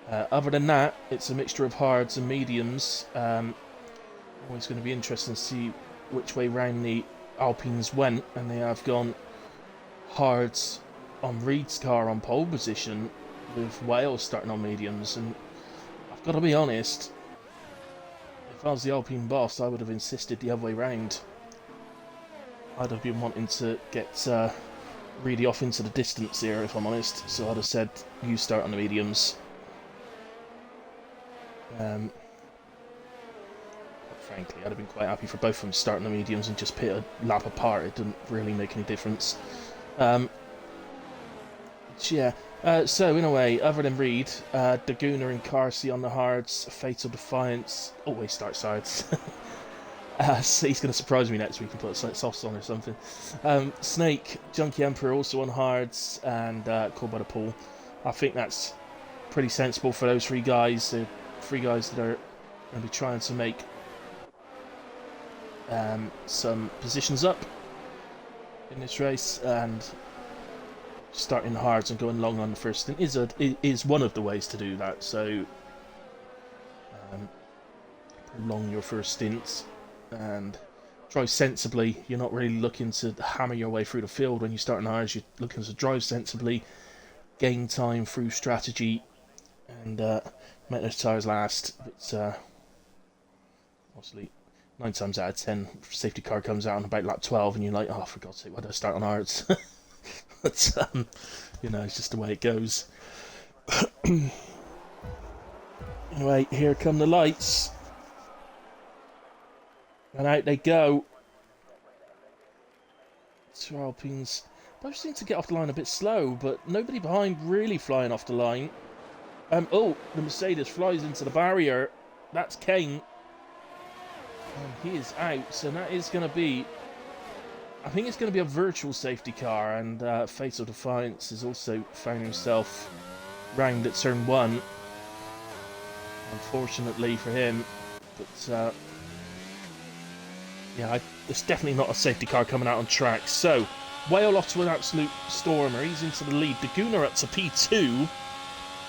other than that, it's a mixture of hards and mediums. Always going to be interesting to see which way round the Alpines went, and they have gone hards on Reed's car on pole position, with Wales starting on mediums. And I've got to be honest, if I was the Alpine boss, I would have insisted the other way round. I'd have been wanting to get really off into the distance here, if I'm honest. So I'd have said, you start on the mediums. Quite frankly, I'd have been quite happy for both of them starting the mediums and just pit a lap apart. It didn't really make any difference. Yeah. So in a way, other than Reed, Daguna and Carsey on the hards, Fatal Defiance always starts hards. So he's going to surprise me next week and put softs on or something. Snake, Junkie Emperor also on hards, and Called by the Pool. I think that's pretty sensible for those three guys. The three guys that are going to be trying to make some positions up in this race, and starting hards and going long on the first stint is one of the ways to do that. So prolong your first stints and drive sensibly. You're not really looking to hammer your way through the field when you start in hards. You're looking to drive sensibly, gain time through strategy, and make those tyres last. But obviously, 9 times out of 10, safety car comes out on about lap 12, and you're like, oh, for God's sake, why did I start on hards? But it's just the way it goes. Anyway, here come the lights, and out they go. Two Alpines both seem to get off the line a bit slow, but nobody behind really flying off the line. Oh, the Mercedes flies into the barrier. That's Kane. And he is out, so that is going to be, I think it's going to be a virtual safety car, and Fatal Defiance has also found himself round at turn 1. Unfortunately for him, but yeah, there's definitely not a safety car coming out on track. So, Whale off to an absolute stormer. He's into the lead. Daguna up to P2.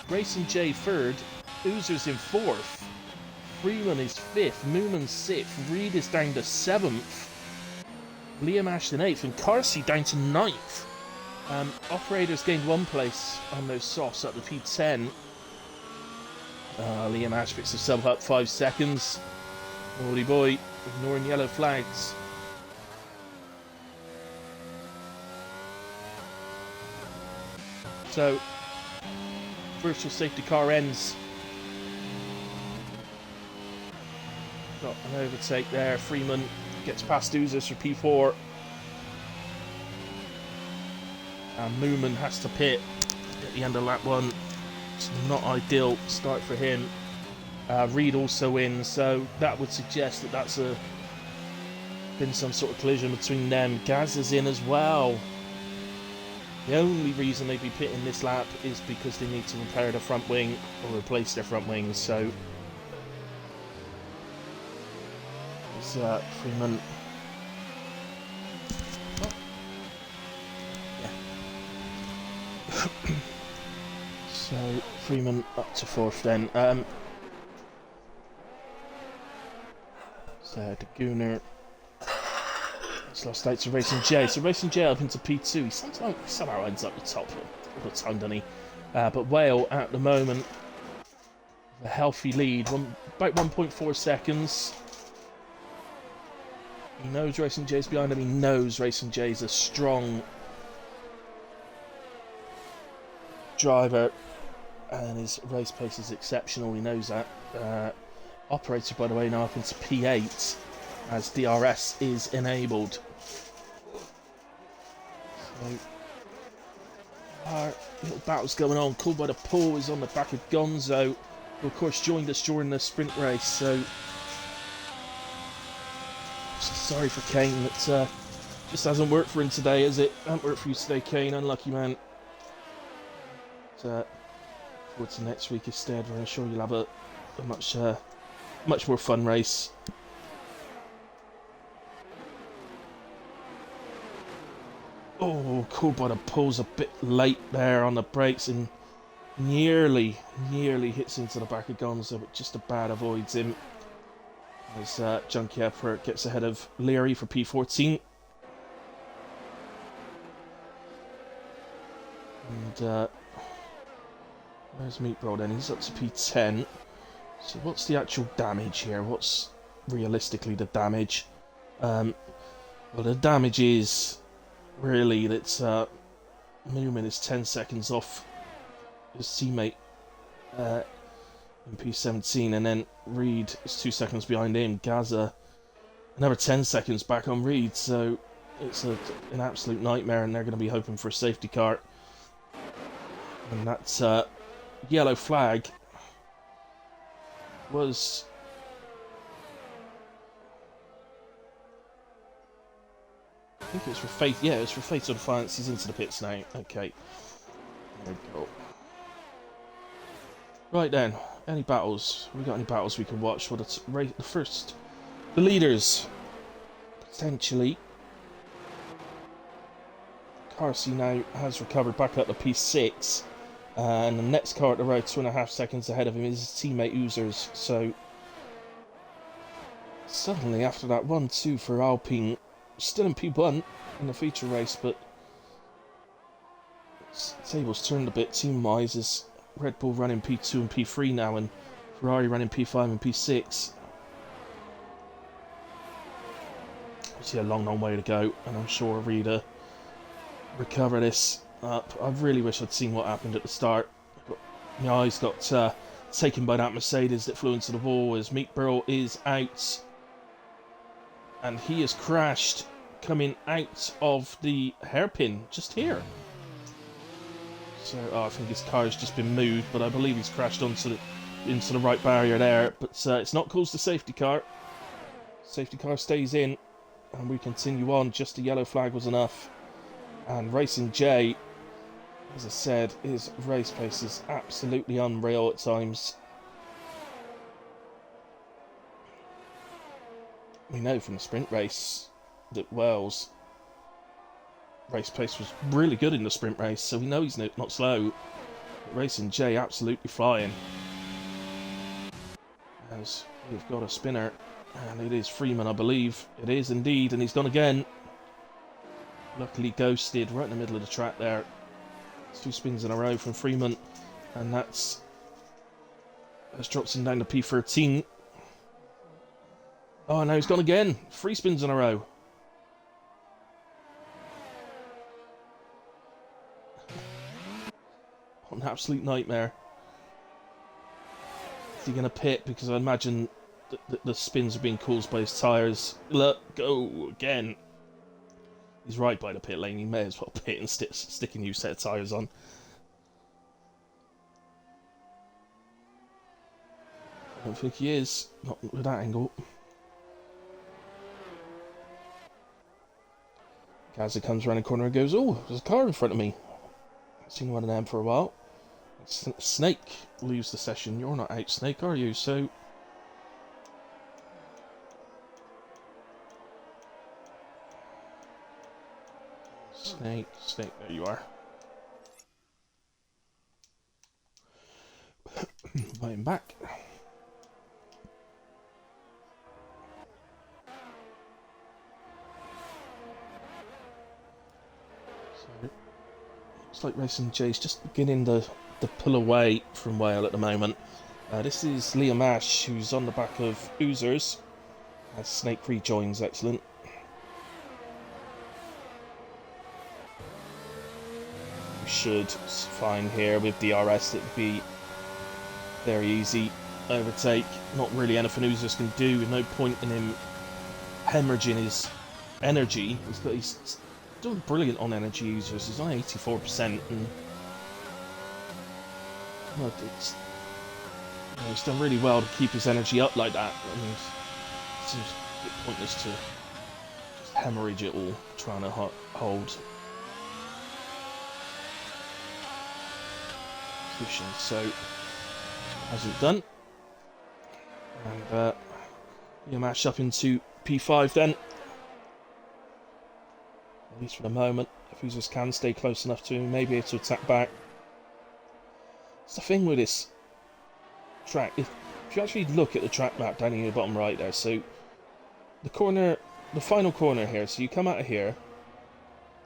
Grayson J 3rd. Oozer's in 4th. Freeman is 5th. Newman 6th. Reed is down to 7th. Liam Ashton 8th. And Carsey down to 9th. Operators gained 1 place on those softs up to P10. Liam Ash picks himself up 5 seconds. Naughty boy, ignoring yellow flags. So, virtual safety car ends. Got an overtake there. Freeman gets past Oozers for P4. And Mooman has to pit at the end of lap 1. It's not ideal start for him. Reed also in, so that would suggest that that's been some sort of collision between them. Gaz is in as well. The only reason they'd be pitting this lap is because they need to repair the front wing or replace their front wings. So it's Freeman. Oh, yeah. So Freeman up to 4th then. So the Gooner. It's lost out to Racing J. So Racing J up into P2. He somehow ends up the top all the time, doesn't he? But Whale at the moment, a healthy lead, about 1.4 seconds. He knows Racing J's behind him. He knows Racing J's a strong driver, and his race pace is exceptional. He knows that. Operator, by the way, now up into P8 as DRS is enabled. So, our little battle's going on. Cool by the Pool is on the back of Gonzo, who of course joined us during the sprint race. So, sorry for Kane, that just hasn't worked for him today, has it? Hasn't worked for you today, Kane. Unlucky man. But, forward to next week instead, where I'm sure you'll have a much more fun race. Oh, Cool by the Pool's a bit late there on the brakes and nearly hits into the back of Gonzo, but just about avoids him. As Junkie Effort gets ahead of Leary for P14. And where's Meatball then? He's up to P10. So what's the actual damage here? What's realistically the damage? Well, the damage is really that Newman is 10 seconds off his teammate in P17, and then Reed is 2 seconds behind him. Gaza another 10 seconds back on Reed, so it's an absolute nightmare, and they're going to be hoping for a safety car. And that's yellow flag was I think it was for Faith. Yeah, it was for Fatal Defiance. He's into the pits now. Okay. There we go. Right then. Any battles? We got any battles we can watch? Well, the leaders. Potentially. Carsey now has recovered back up to P6. And the next car at the road, 2.5 seconds ahead of him, is his teammate Oozers. So, suddenly, after that 1-2 for Alpine, still in P1 in the feature race, but tables turned a bit team-wise as Red Bull running P2 and P3 now, and Ferrari running P5 and P6. Obviously a long way to go, and I'm sure Rita recover this up. I really wish I'd seen what happened at the start. My eyes got taken by that Mercedes that flew into the wall as Meat Burl is out. And he has crashed coming out of the hairpin just here. So I think his car has just been moved, but I believe he's crashed into the right barrier there. But it's not caused the safety car. Safety car stays in, and we continue on. Just a yellow flag was enough. And Racing J, as I said, his race pace is absolutely unreal at times. We know from the sprint race that Wells' race pace was really good in the sprint race, so we know he's not slow. But Racing J absolutely flying. As we've got a spinner, and it is Freeman, I believe. It is indeed, and he's gone again. Luckily ghosted right in the middle of the track there. 2 spins in a row from Freeman, and that's drops him down to P13. Oh, now he's gone again. 3 spins in a row. What an absolute nightmare. Is he going to pit? Because I imagine the spins are being caused by his tyres. Look, go again. He's right by the pit lane. He may as well pit and stick a new set of tyres on. I don't think he is. Not with that angle. Gaza comes around the corner and goes, "Oh, there's a car in front of me. Seen one of them for a while. Snake leaves the session. You're not out, Snake, are you? So Snake, there you are. I'm back. So, looks like Racing J's just beginning to pull away from Whale at the moment. This is Liam Ash, who's on the back of Oozers, as Snake rejoins. Excellent. We should find here with DRS it'd be very easy overtake. Not really anything Oozers can do. No point in him hemorrhaging his energy. He's doing brilliant on energy users. He's on 84%, and well, he's done really well to keep his energy up like that. I mean, it seems a bit pointless to just hemorrhage it all trying to hold position. So hasn't done, and you match up into P5 then. At least for the moment, if Oozers can stay close enough to him, maybe able to attack back. It's the thing with this track. If you actually look at the track map down in the bottom right there, so the final corner here, so you come out of here,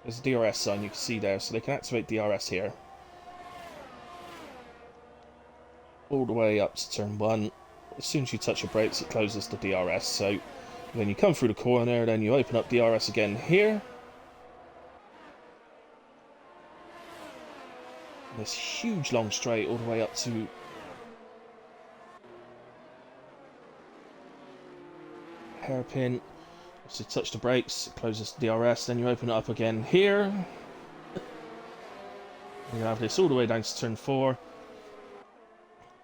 there's a DRS sign you can see there, so they can activate DRS here. All the way up to turn 1. As soon as you touch your brakes, it closes the DRS, so then you come through the corner, then you open up DRS again here. This huge long straight all the way up to hairpin. So touch the brakes, it closes the DRS, then you open it up again here. You have this all the way down to turn 4.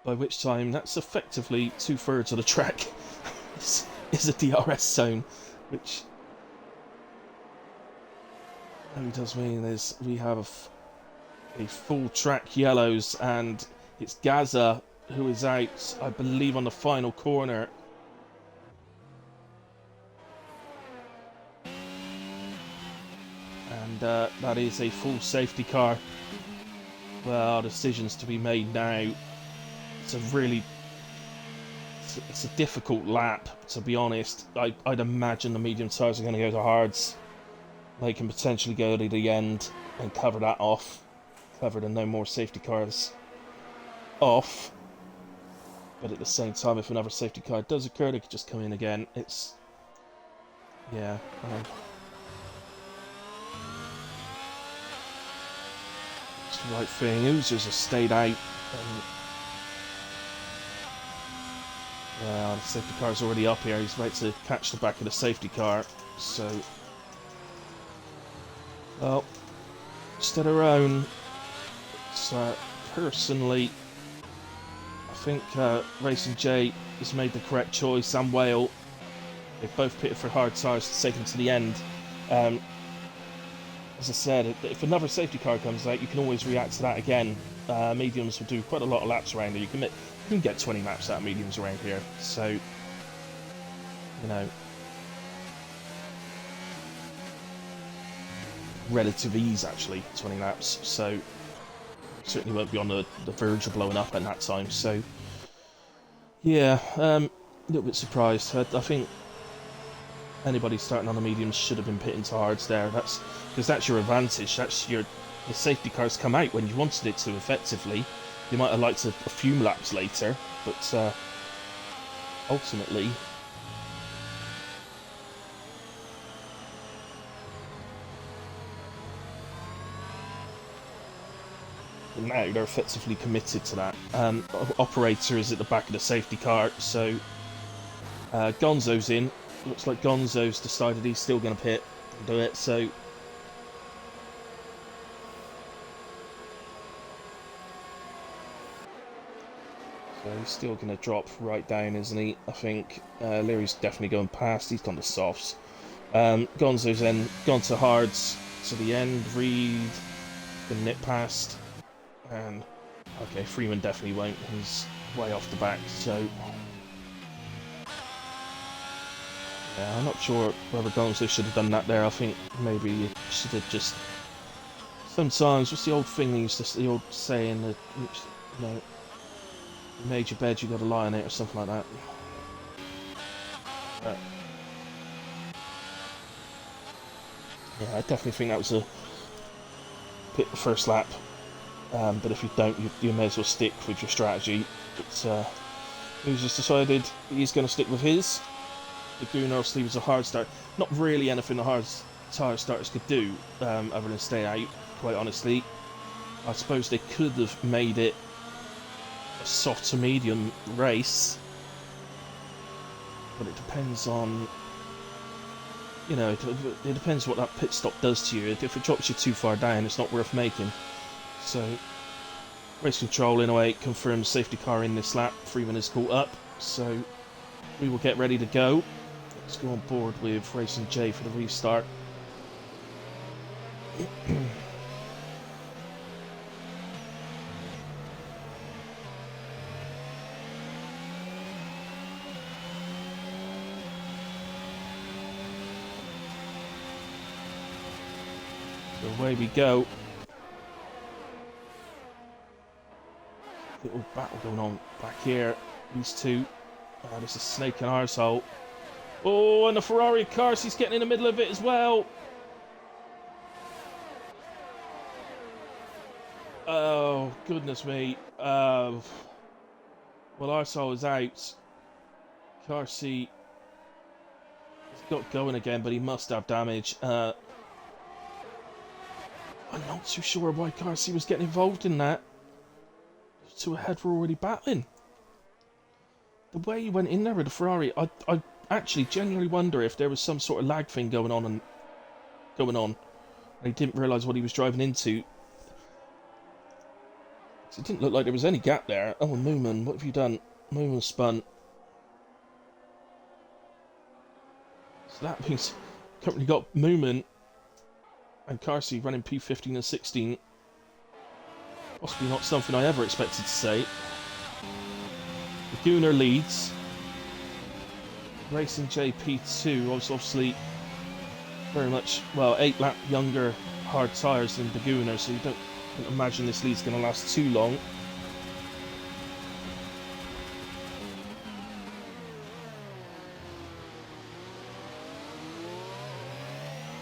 By which time that's effectively 2/3 of the track is a DRS zone, which only does mean is we have a full track yellows, and it's Gaza who is out, I believe, on the final corner. And that is a full safety car. Well, decisions to be made now. It's a difficult lap, to be honest. I'd imagine the medium tyres are going to go to hards. They can potentially go to the end and cover that off. Cover the no more safety cars off. But at the same time, if another safety car does occur, they could just come in again. It's... yeah. It's the right thing. Oozers have stayed out. Well, the safety car's already up here. He's about to catch the back of the safety car. So, well, instead of own, it's, personally, I think Racing J has made the correct choice, and Whale. They've both pitted for hard tyres to take them to the end. As I said, if another safety car comes out, you can always react to that again. Mediums will do quite a lot of laps around here. You can get 20 laps out of mediums around here, so, you know, relative ease actually, 20 laps, so certainly won't be on the verge of blowing up at that time. So yeah, a little bit surprised. I think anybody starting on the mediums should have been pitting to hards there. Because that's your advantage. That's the safety cars come out when you wanted it to, effectively. You might have liked a few laps later, but ultimately, now they're effectively committed to that. Operator is at the back of the safety car, so Gonzo's in. Looks like Gonzo's decided he's still going to pit and do it, so... so he's still going to drop right down, isn't he? I think Leary's definitely going past. He's gone to softs. Gonzo's then gone to hards to the end. Reed going to nip past. And okay, Freeman definitely won't. He's way off the back, so yeah, I'm not sure whether Gonzo should have done that there. I think maybe you should have just. Sometimes, what's the old thing they used to, the old saying that, you know, you made your bed, you got to lie on it, or something like that. Yeah, I definitely think that was a pit the first lap. But if you don't, you may as well stick with your strategy. But he's just decided he's going to stick with his. The Goon obviously was a hard start. Not really anything the hard tire starters could do, other than stay out, quite honestly. I suppose they could have made it a soft to medium race. But it depends on, you know, it depends what that pit stop does to you. If it drops you too far down, it's not worth making. So, race control in a way confirms safety car in this lap. Freeman is caught up, so we will get ready to go. Let's go on board with Racing J for the restart. So away we go. Little battle going on back here. These two. This is Snake and Arsehole. Oh, and the Ferrari car, he's getting in the middle of it as well. Oh, goodness me. Well, Arsehole is out. Carsey has got going again, but he must have damage. I'm not too sure why Carsey was getting involved in that. The two ahead were already battling. The way he went in there with the Ferrari, I actually genuinely wonder if there was some sort of lag thing going on. And he didn't realise what he was driving into. It didn't look like there was any gap there. Oh, Moomin, what have you done? Moomin spun. So that means currently got Moomin and Carsey running P15 and 16. Possibly not something I ever expected to say. The Gooner leads. Racing JP2 was obviously very much, well, 8 lap younger hard tyres than the Gooner, so you don't imagine this lead's going to last too long.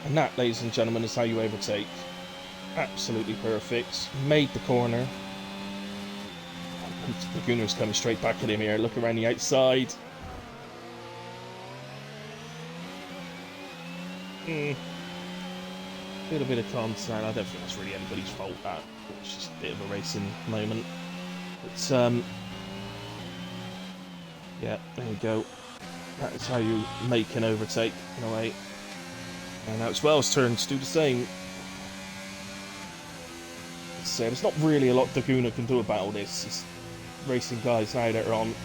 And that, ladies and gentlemen, is how you overtake. Absolutely perfect. Made the corner. The Gooner's coming straight back at him here. Look around the outside. Little bit of contact. I don't think that's really anybody's fault. That it's just a bit of a racing moment. But yeah, there you go. That is how you make an overtake in a way. And now it's Wells' turn to do the same. So there's not really a lot Daguna can do about all this. It's racing guys now that are on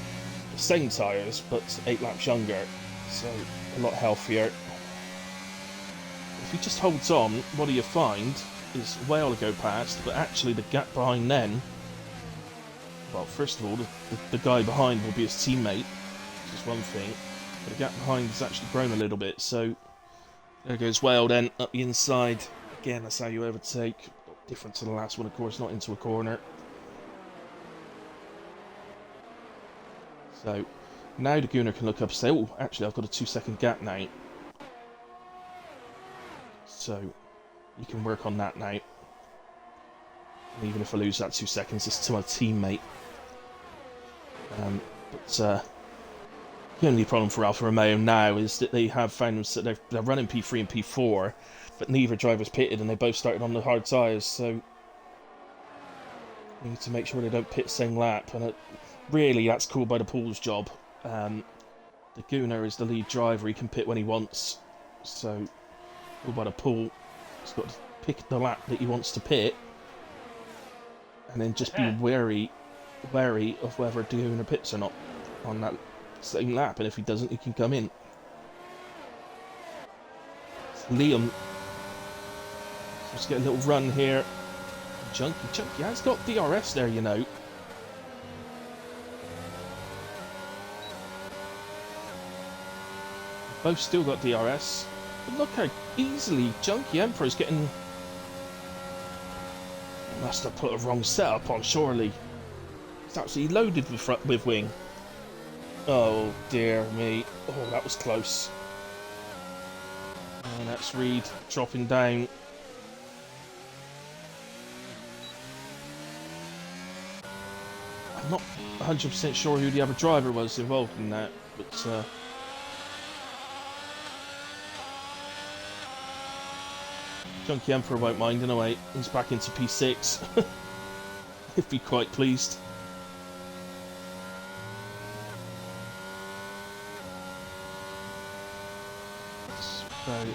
the same tyres, but 8 laps younger, so a lot healthier. If he just holds on, what do you find is Whale will go past, but actually the gap behind then, well, first of all, the guy behind will be his teammate, which is one thing, but the gap behind has actually grown a little bit, so there goes Whale then, up the inside. Again, that's how you overtake. Different to the last one, of course, not into a corner. So, now the Gooner can look up and say, oh, actually, I've got a 2-second gap now. So, you can work on that now. And even if I lose that 2 seconds, it's to my teammate. But the only problem for Alfa Romeo now is that they have found themselves, they're running P3 and P4, but neither driver's pitted and they both started on the hard tyres, so you need to make sure they don't pit same lap. And really, that's cool by the pool's job. The Gooner is the lead driver, he can pit when he wants, so cool by the pool. He's got to pick the lap that he wants to pit, and then just be wary of whether the Gooner pits or not on that same lap, and if he doesn't, he can come in. Liam, let's get a little run here. Chunky has got DRS there, you know. Both still got DRS. But look how easily Chunky Emperor's getting... Must have put a wrong setup on, surely. It's absolutely loaded with wing. Oh dear me. Oh, that was close. And that's Reed dropping down. I'm not 100% sure who the other driver was involved in that, but Chunky Emperor won't mind anyway. He's back into P6. He'd be quite pleased. So,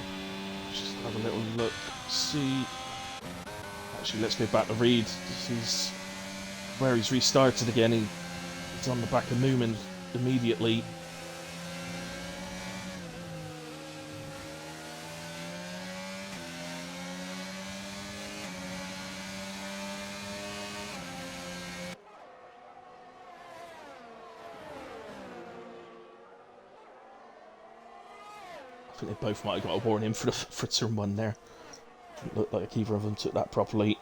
just have a little look, see. Actually, let's go back to Reed. He's where he's restarted again. He's on the back of Moomin immediately. I think they both might have got a warning for turn 1 there. Didn't look like either of them took that properly.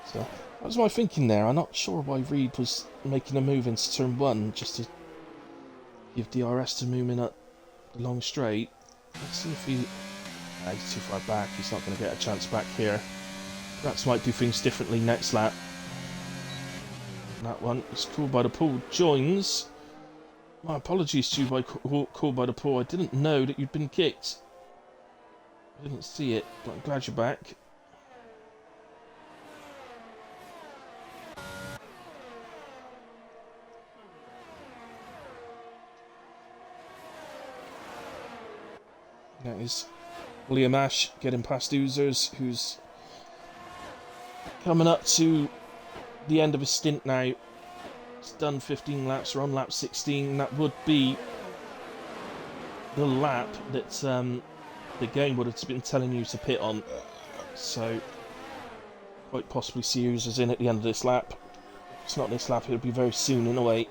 So that was my thinking there. I'm not sure why Reed was making a move into turn 1 just to give DRS to Moomin up the long straight. Let's see if he... he's too far back. He's not going to get a chance back here. Perhaps might do things differently next lap. That one is Cool by the Pool joins. My apologies to you by Cool by the Pool. I didn't know that you'd been kicked. I didn't see it, but I'm glad you're back. That is William Ash getting past Oozers, who's coming up to the end of his stint now. He's done 15 laps, we're on lap 16. That would be the lap that the game would have been telling you to pit on. So, quite possibly see Oozers in at the end of this lap. If it's not this lap, it'll be very soon in a way.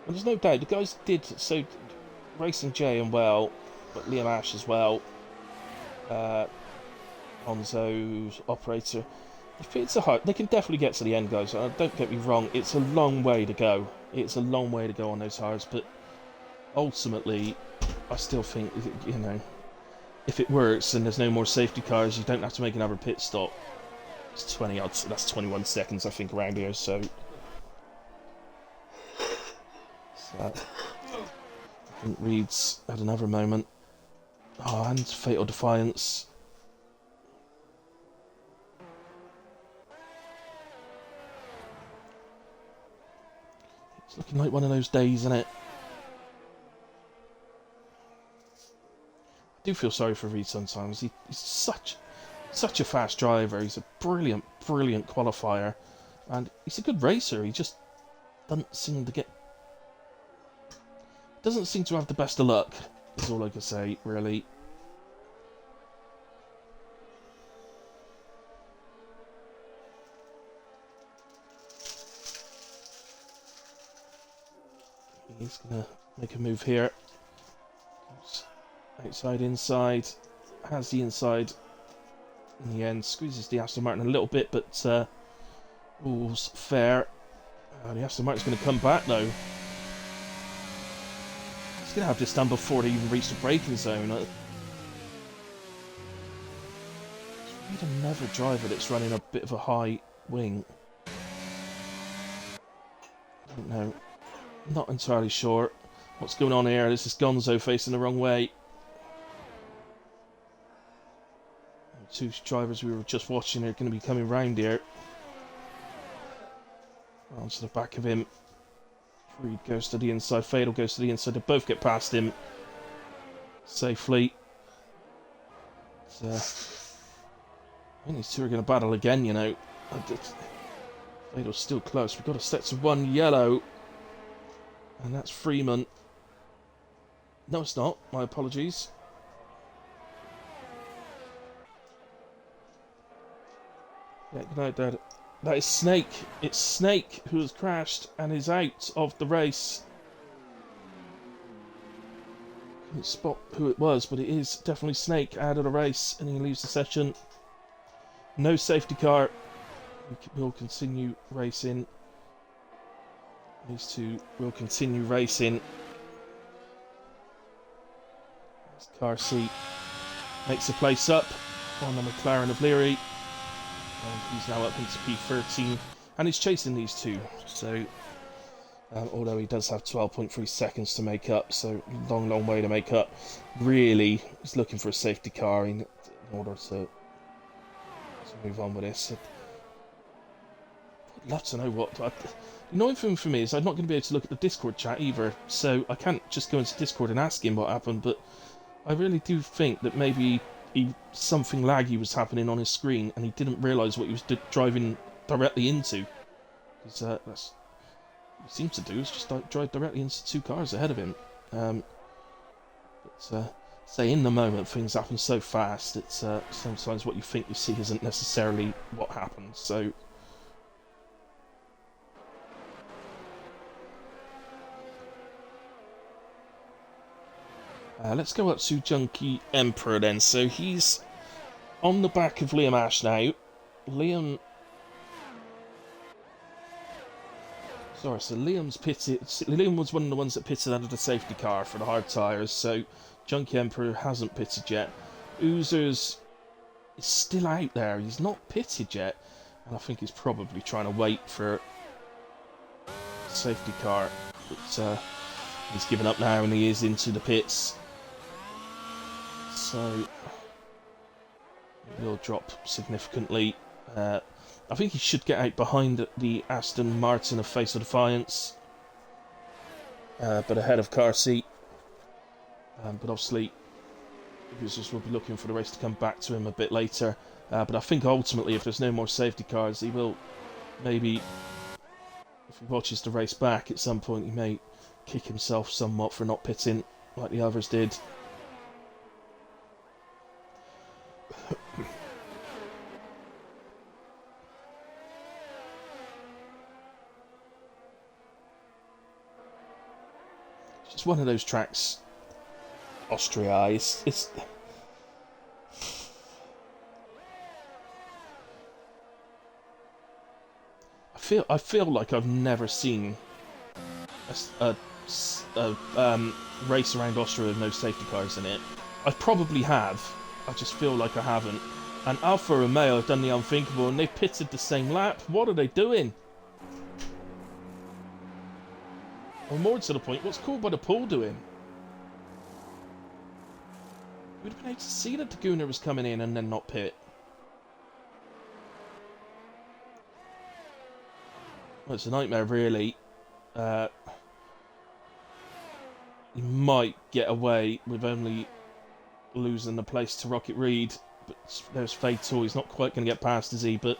And there's no doubt, the guys did, so Racing J and well, but Liam Ash as well, Onzo's operator, if it's a hard, they can definitely get to the end, guys. Don't get me wrong, it's a long way to go. It's a long way to go on those hards, but ultimately, I still think, you know, if it works and there's no more safety cars, you don't have to make another pit stop. It's 20 odd, that's 21 seconds, I think, around here, so... I think Reed's had another moment. Oh, and Fatal Defiance. It's looking like one of those days, isn't it? I do feel sorry for Reed sometimes. He's such a fast driver. He's a brilliant qualifier, and he's a good racer. He just doesn't seem to get. Doesn't seem to have the best of luck, is all I can say, really. He's going to make a move here. Outside, inside. Has the inside in the end. Squeezes the Aston Martin a little bit, but all's fair. The Aston Martin's going to come back, though. He's going to have this done before they even reach the braking zone. It's really another driver that's running a bit of a high wing. I don't know. Not entirely sure what's going on here. This is Gonzo facing the wrong way. The two drivers we were just watching are going to be coming round here. Onto the back of him. Reed goes to the inside, Fatal goes to the inside. They both get past him safely. I think these two are going to battle again, you know. Fatal's still close. We've got to set to one yellow. And that's Freeman. No, it's not. My apologies. Yeah, good night, Dad. That is Snake. It's Snake who has crashed and is out of the race. Couldn't spot who it was, but it is definitely Snake out of the race, and he leaves the session. No safety car. We will continue racing. These two will continue racing. As car seat makes the place up on the McLaren of Leary. And he's now up into P13. And he's chasing these two. So, although he does have 12.3 seconds to make up, so long, long way to make up. Really, he's looking for a safety car in order to move on with this. I'd love to know what. The annoying thing for me is I'm not going to be able to look at the Discord chat either, so I can't just go into Discord and ask him what happened. But I really do think that maybe something laggy was happening on his screen, and he didn't realise what he was driving directly into. Because that's what he seems to do is just drive directly into two cars ahead of him. But say in the moment things happen so fast. It's sometimes what you think you see isn't necessarily what happens. So. Let's go up to Junkie Emperor then. So he's on the back of Liam Ash now. Liam's pitted. Liam was one of the ones that pitted out of the safety car for the hard tyres, so Junkie Emperor hasn't pitted yet. Oozers is still out there. He's not pitted yet, and I think he's probably trying to wait for the safety car. But he's given up now, and he is into the pits. So he will drop significantly. I think he should get out behind the Aston Martin of Face of Defiance, but ahead of car seat. But obviously, users will be looking for the race to come back to him a bit later. But I think ultimately, if there's no more safety cars, he will maybe, if he watches the race back at some point, he may kick himself somewhat for not pitting like the others did. It's one of those tracks, Austria. It's I feel like I've never seen a race around Austria with no safety cars in it. I probably have. I just feel like I haven't. And Alfa Romeo have done the unthinkable, and they've pitted the same lap. What are they doing? Or more to the point, what's Called by the Pool doing? We'd have been able to see that Daguna was coming in and then not pit. Well, it's a nightmare, really. He might get away with only losing the place to Rocket Reed, but there's Fatal. He's not quite going to get past, is he? But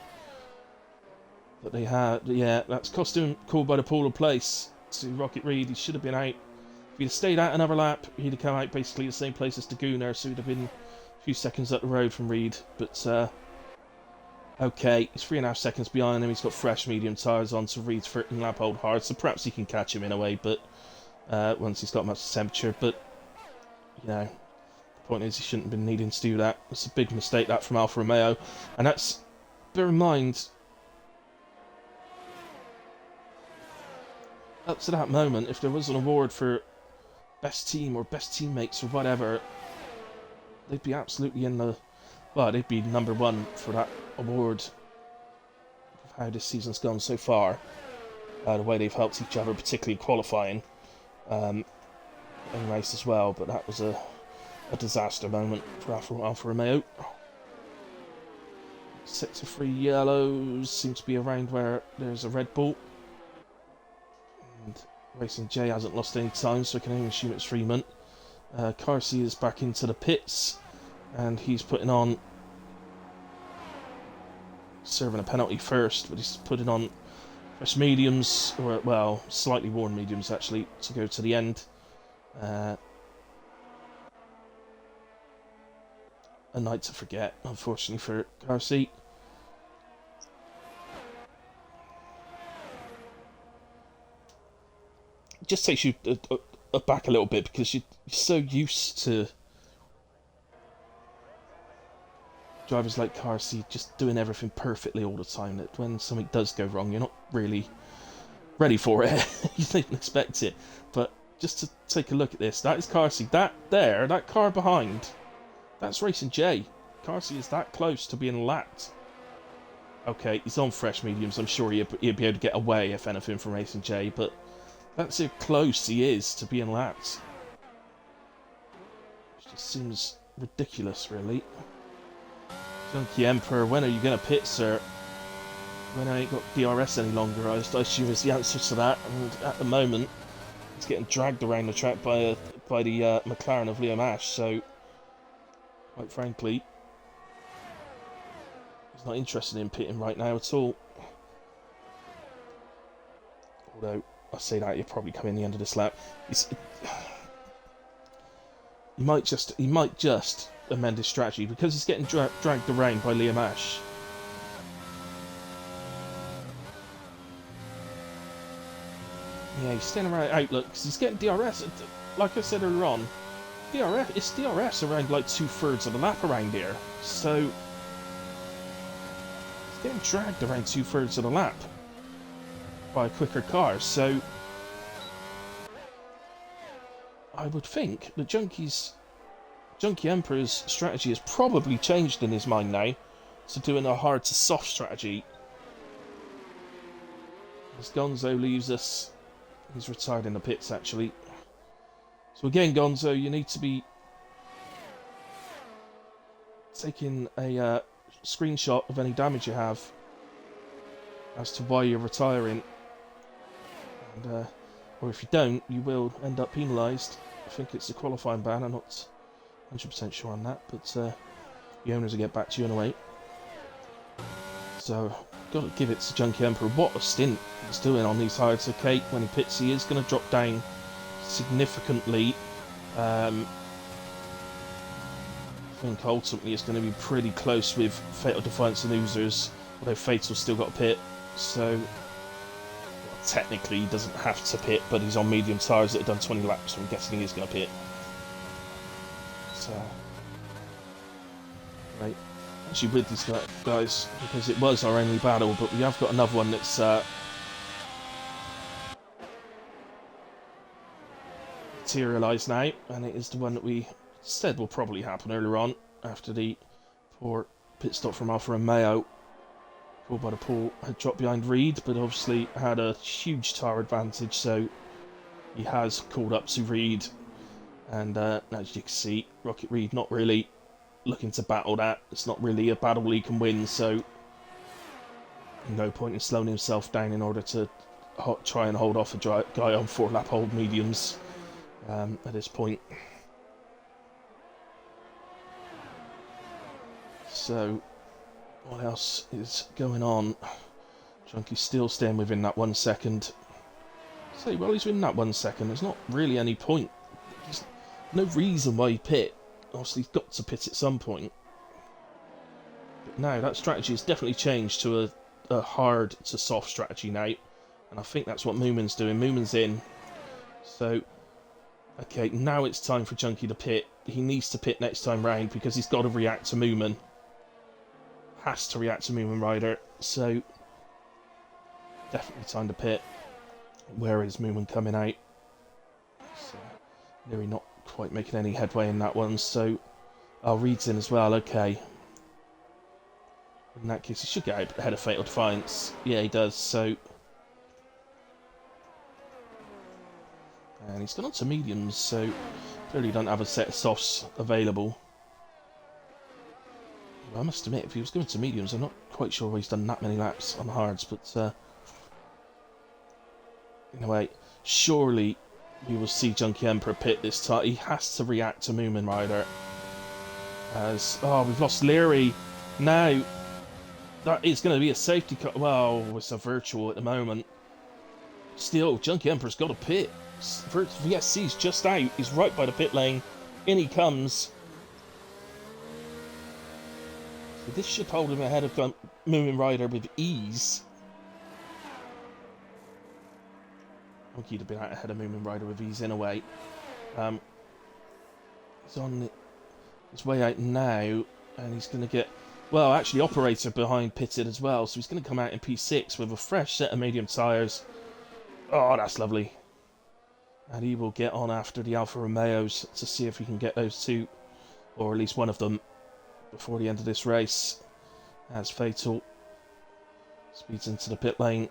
they had, yeah, that's cost him Called by the Pool of place to Rocket Reed. He should have been out. If he'd have stayed out another lap, he'd have come out basically the same place as Daguna, so he'd have been a few seconds up the road from Reed. But okay, he's 3.5 seconds behind him. He's got fresh medium tyres on, so Reed's 13 lap hold hard, so perhaps he can catch him in a way. But once he's got much temperature, but you know, the point is he shouldn't have been needing to do that. It's a big mistake that from Alfa Romeo, and that's, bear in mind, up to that moment, if there was an award for best team or best teammates or whatever, they'd be absolutely in the, well, they'd be number one for that award of how this season's gone so far. The way they've helped each other, particularly qualifying, in race as well. But that was a disaster moment for Alfa Romeo. Sector 3 yellows seem to be around where there's a Red Bull. And Racing J hasn't lost any time, so I can only assume it's Freeman. Carsey is back into the pits, and he's putting on, serving a penalty first, but he's putting on fresh mediums, or well, slightly worn mediums actually, to go to the end. A night to forget, unfortunately for Carsey. just takes you back a little bit because you're so used to drivers like Carsey just doing everything perfectly all the time that when something does go wrong, you're not really ready for it. You didn't expect it. But just to take a look at this, that is Carsey. That car behind, that's Racing J. Carsey is that close to being lapped. Okay, he's on fresh mediums. I'm sure he'd be able to get away, if anything, from Racing J, but that's how close he is to being lapped. Which just seems ridiculous, really. Junkie Emperor, when are you going to pit, sir? When I ain't got DRS any longer, I assume is the answer to that. And at the moment, it's getting dragged around the track by the McLaren of Liam Ash. So, quite frankly, he's not interested in pitting right now at all. Although I say that he'll probably come in the end of this lap. He might just amend his strategy because he's getting dragged around by Liam Ash. Yeah, he's staying around Outlook because he's getting DRS. Like I said earlier on, it's DRS around like 2/3 of the lap around here. So he's getting dragged around 2/3 of the lap by a quicker car. So I would think that Junkie Emperor's strategy has probably changed in his mind now to doing a hard to soft strategy. As Gonzo leaves us, he's retired in the pits actually. So again, Gonzo, you need to be taking a screenshot of any damage you have as to why you're retiring. And, or if you don't, you will end up penalised. I think it's a qualifying ban, I'm not 100% sure on that, but the owners will get back to you anyway. So, got to give it to Junkie Emperor. What a stint he's doing on these hards. Okay, when he pits, he is going to drop down significantly. I think ultimately it's going to be pretty close with Fatal Defiance and Oozers, although Fatal's still got a pit, so technically he doesn't have to pit, but he's on medium tyres that have done 20 laps, so I'm guessing he's going to pit. So, right, actually with these guys, because it was our only battle, but we have got another one that's materialised now, and it is the one that we said will probably happen earlier on after the poor pit stop from Alfa Romeo. Paul by the Paul had dropped behind Reed, but obviously had a huge tyre advantage, so he has called up to Reed. And as you can see, Rocket Reed not really looking to battle that. It's not really a battle he can win, so no point in slowing himself down in order to try and hold off a guy on 4-lap old mediums at this point. So, what else is going on? Junkie's still staying within that 1 second. Say, well, he's within that 1 second. There's not really any point. There's no reason why he pit. Obviously, he's got to pit at some point. But now, that strategy has definitely changed to a hard to soft strategy now. And I think that's what Moomin's doing. Moomin's in. So, okay, now it's time for Junkie to pit. He needs to pit next time round because he's got to react to Moomin. Has to react to Moomin Rider, so definitely time to pit. Where is Moomin coming out? So, really not quite making any headway in that one, so Reed's in as well, okay. In that case, he should get out ahead of Fatal Defiance. Yeah, he does, so... And he's gone on to mediums, so clearly don't have a set of softs available. I must admit, if he was going to mediums, I'm not quite sure he's done that many laps on the hards, but in a way, surely we will see Junkie Emperor pit this time. He has to react to Moomin Rider. As, we've lost Leary. Now, that is going to be a safety car. Well, it's a virtual at the moment. Still, Junkie Emperor's got a pit. VSC's just out. He's right by the pit lane. In he comes. So this should hold him ahead of Moomin Rider with ease. I think he'd have been out ahead of Moomin Rider with ease in a way. He's on his way out now, and he's going to get... Well, actually, Operator behind pitted as well, so he's going to come out in P6 with a fresh set of medium tyres. Oh, that's lovely. And he will get on after the Alfa Romeos to see if he can get those two, or at least one of them, before the end of this race. As Fatal speeds into the pit lane.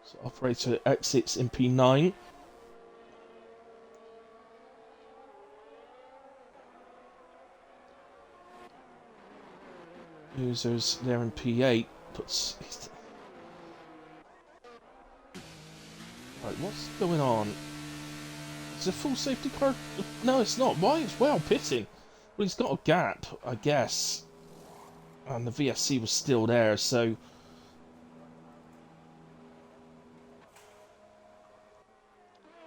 So Operator exits in P9. Users there in P8 puts... Right, what's going on? Is it a full safety car? No, it's not. Why is Well pitting? Well, he's got a gap, I guess. And the VSC was still there, so...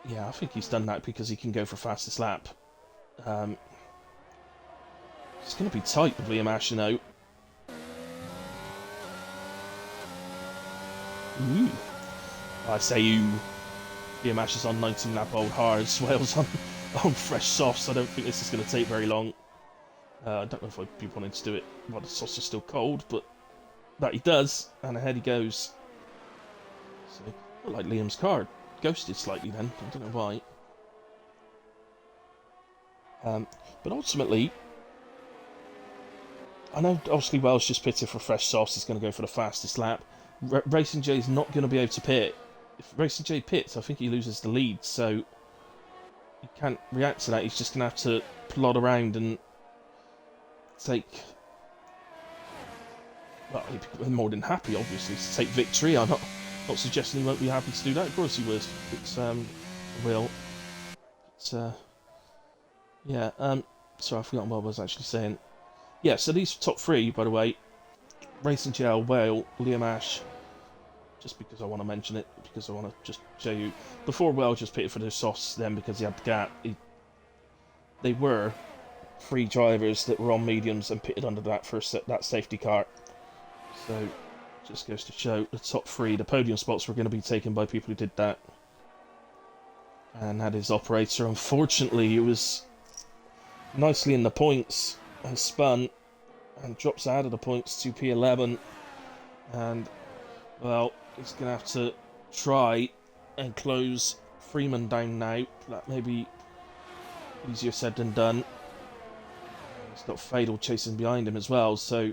Yeah, I think he's done that because he can go for fastest lap. It's going to be tight with Liam Ashino. Ooh. I say you. Liam Ash is on 19 lap old hards, Wales on fresh softs. I don't think this is going to take very long. I don't know if I'd be wanting to do it while the softs are still cold, but that he does, and ahead he goes. So, not like Liam's car. Ghosted slightly then, I don't know why. But ultimately, I know obviously Wells just pitted for fresh softs, he's going to go for the fastest lap. Racing J is not going to be able to pit. If Racing J pits, I think he loses the lead, so he can't react to that. He's just going to have to plod around and take... Well, he'd be more than happy, obviously, to take victory. I'm not suggesting he won't be happy to do that. Of course he would. It's, will. It's, yeah, sorry, I've forgotten what I was actually saying. Yeah, so these top three, by the way, Racing JL, Whale, Liam Ash, just because I want to mention it, because I want to just show you. Before Whale just pitted for the softs, then because he had the gap, they were three drivers that were on mediums and pitted under that for that safety car. So, just goes to show the top three, the podium spots were going to be taken by people who did that. And that is Operator. Unfortunately, it was nicely in the points and spun and drops out of the points to P11. And, well, he's going to have to try and close Freeman down now. That may be easier said than done. He's got Fatal chasing behind him as well, so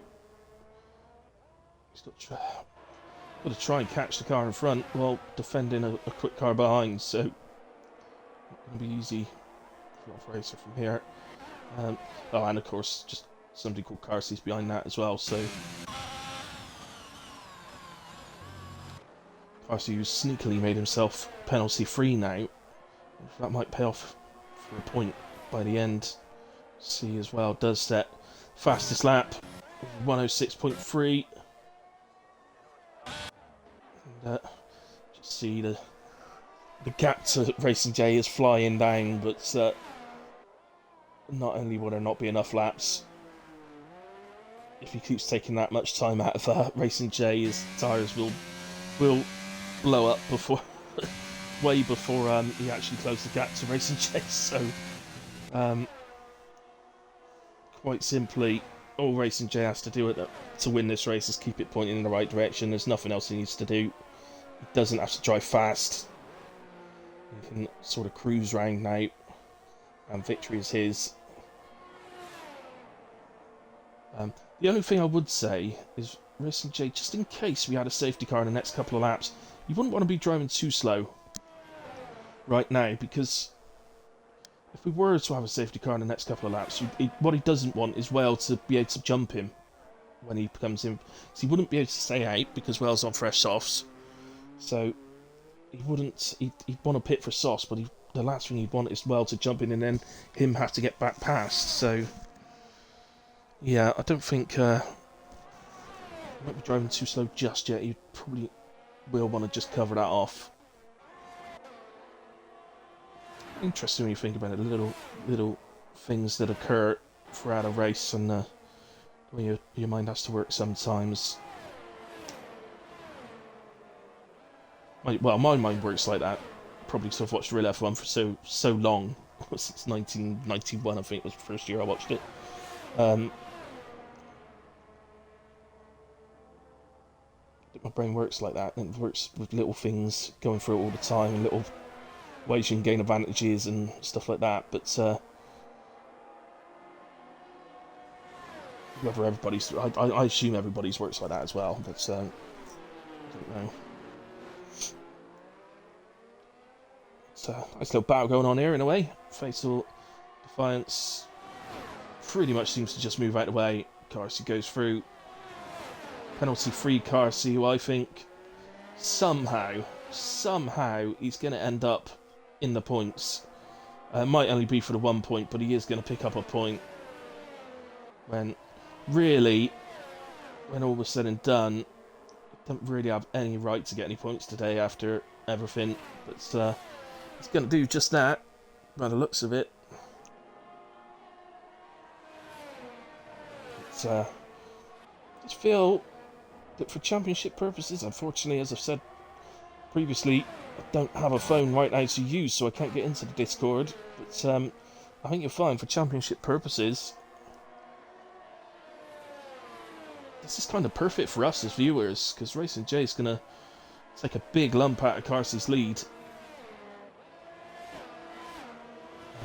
he's got to try and catch the car in front while defending a quick car behind, so not going to be easy for the Operator from here. Oh, and of course, just somebody called Carsey's behind that as well, so Carsey, who's sneakily made himself penalty free now. That might pay off for a point by the end. See as well, does set fastest lap 106.3. And just see the gap to Racing J is flying down, but not only will there not be enough laps, if he keeps taking that much time out of Racing J, his tyres will blow up before way before he actually closed the gap to Racing J. So quite simply, all Racing J has to do to win this race is keep it pointing in the right direction. There's nothing else he needs to do. He doesn't have to drive fast. He can sort of cruise round now, and victory is his. The only thing I would say is Racing J, just in case we had a safety car in the next couple of laps, you wouldn't want to be driving too slow right now, because if we were to have a safety car in the next couple of laps, what he doesn't want is Whale to be able to jump him when he comes in. So he wouldn't be able to stay out because Whale's on fresh softs. So he wouldn't. He'd want to pit for softs, but the last thing he'd want is Whale to jump in and then him have to get back past. So yeah, I don't think he won't be driving too slow just yet. He probably will want to just cover that off. Interesting when you think about it, little things that occur throughout a race, and when your mind has to work sometimes. My mind works like that. Probably because I've watched Real F1 for so long. Since 1991, I think was the first year I watched it. Um, my brain works like that, and it works with little things going through it all the time, and little ways you can gain advantages and stuff like that. But whether everybody's, I assume everybody's works like that as well. But I don't know. It's a nice little battle going on here in a way. Fatal Defiance pretty much seems to just move out of the way. Carsey goes through. Penalty-free Carsey, who I think somehow he's going to end up in the points. Might only be for the 1 point, but he is going to pick up a point. When really, when all was said and done, don't really have any right to get any points today after everything. But he's going to do just that, by the looks of it. It's, I just feel that for championship purposes, unfortunately, as I've said previously, I don't have a phone right now to use, so I can't get into the Discord. But I think you'll find for championship purposes, this is kind of perfect for us as viewers, because Racing J is going to take a big lump out of Carsey's lead.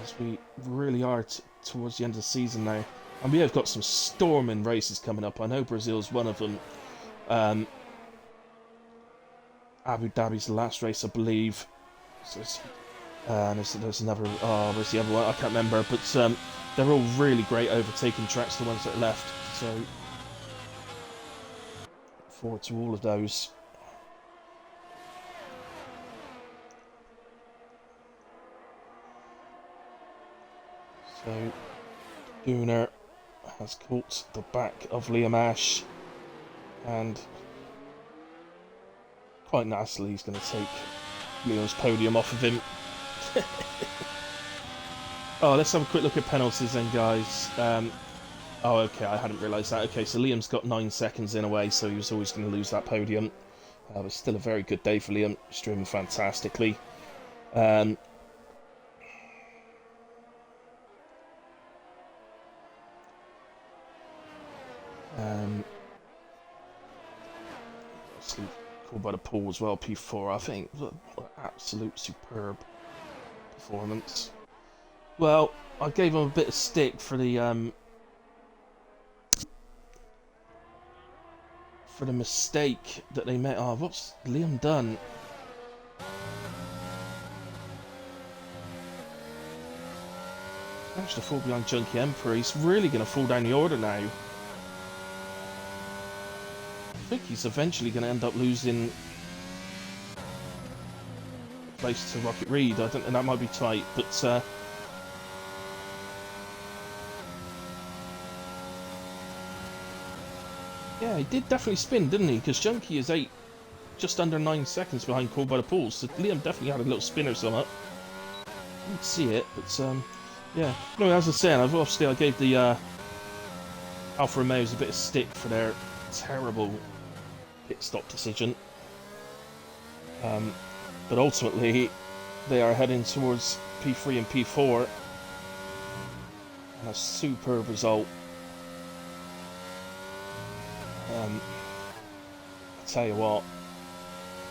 As we really are towards the end of the season now. And we have got some storming races coming up. I know Brazil's one of them. Abu Dhabi's the last race, I believe. So there's another. Oh, where's the other one? I can't remember. But they're all really great overtaking tracks, the ones that are left. So look forward to all of those. So Gunnar has caught the back of Liam Ash, and quite nicely he's going to take Liam's podium off of him. Oh, let's have a quick look at penalties then, guys. Oh, okay, I hadn't realised that. Okay, so Liam's got 9 seconds in a way, so he was always going to lose that podium. But still a very good day for Liam. He's driven fantastically. Obviously called by the pool as well, P4, I think. What an absolute superb performance. Well, I gave him a bit of stick for the mistake that they made. Oh, what's Liam done? Managed to fall behind Junkie Emperor. He's really going to fall down the order now. I think he's eventually going to end up losing place to Rocket Reed. I don't know, that might be tight, but yeah, he did definitely spin, didn't he? Because Junkie is just under 9 seconds behind Called by the Pools, so Liam definitely had a little spin or something. I didn't see it, but yeah. No, as I said, I gave the Alfa Romeos a bit of stick for their terrible pit stop decision. But ultimately, they are heading towards P3 and P4. And a superb result. I tell you what,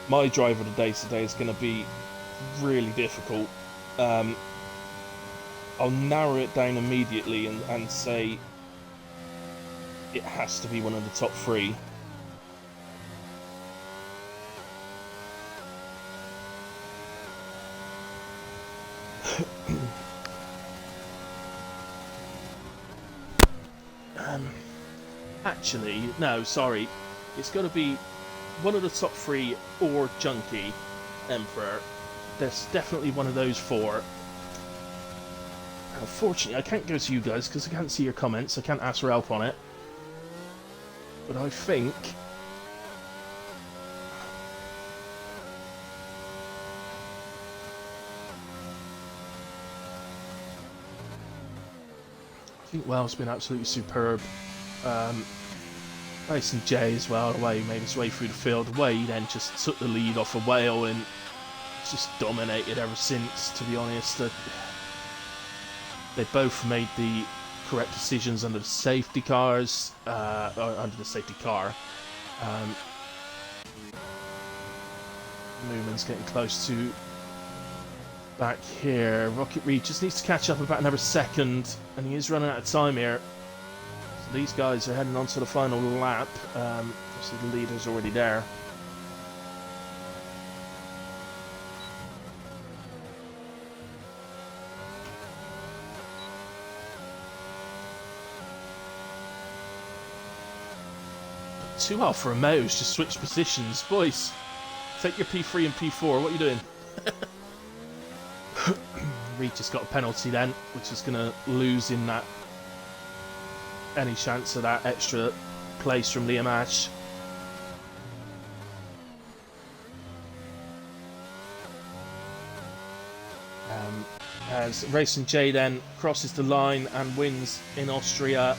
my driver of the day today is going to be really difficult. I'll narrow it down immediately and say it has to be one of the top 3. Actually, no, sorry. It's got to be one of the top 3 or Junkie Emperor. There's definitely one of those 4. Unfortunately, I can't go to you guys because I can't see your comments. I can't ask for help on it. But I think Wales has been absolutely superb. Racing J as well, the way he made his way through the field, the way he then just took the lead off a Whale and just dominated ever since, to be honest. They both made the correct decisions under the safety cars, or under the safety car. Newman's getting close to back here. Rocket Reed just needs to catch up about another second, and he is running out of time here. So these guys are heading on to the final lap. Obviously the leader's already there. Two Alfa Romeos just switched positions. Boys, take your P3 and P4. What are you doing? Reed just got a penalty then, which is going to lose him that any chance of that extra place from Liam Ash. As Racing J then crosses the line and wins in Austria.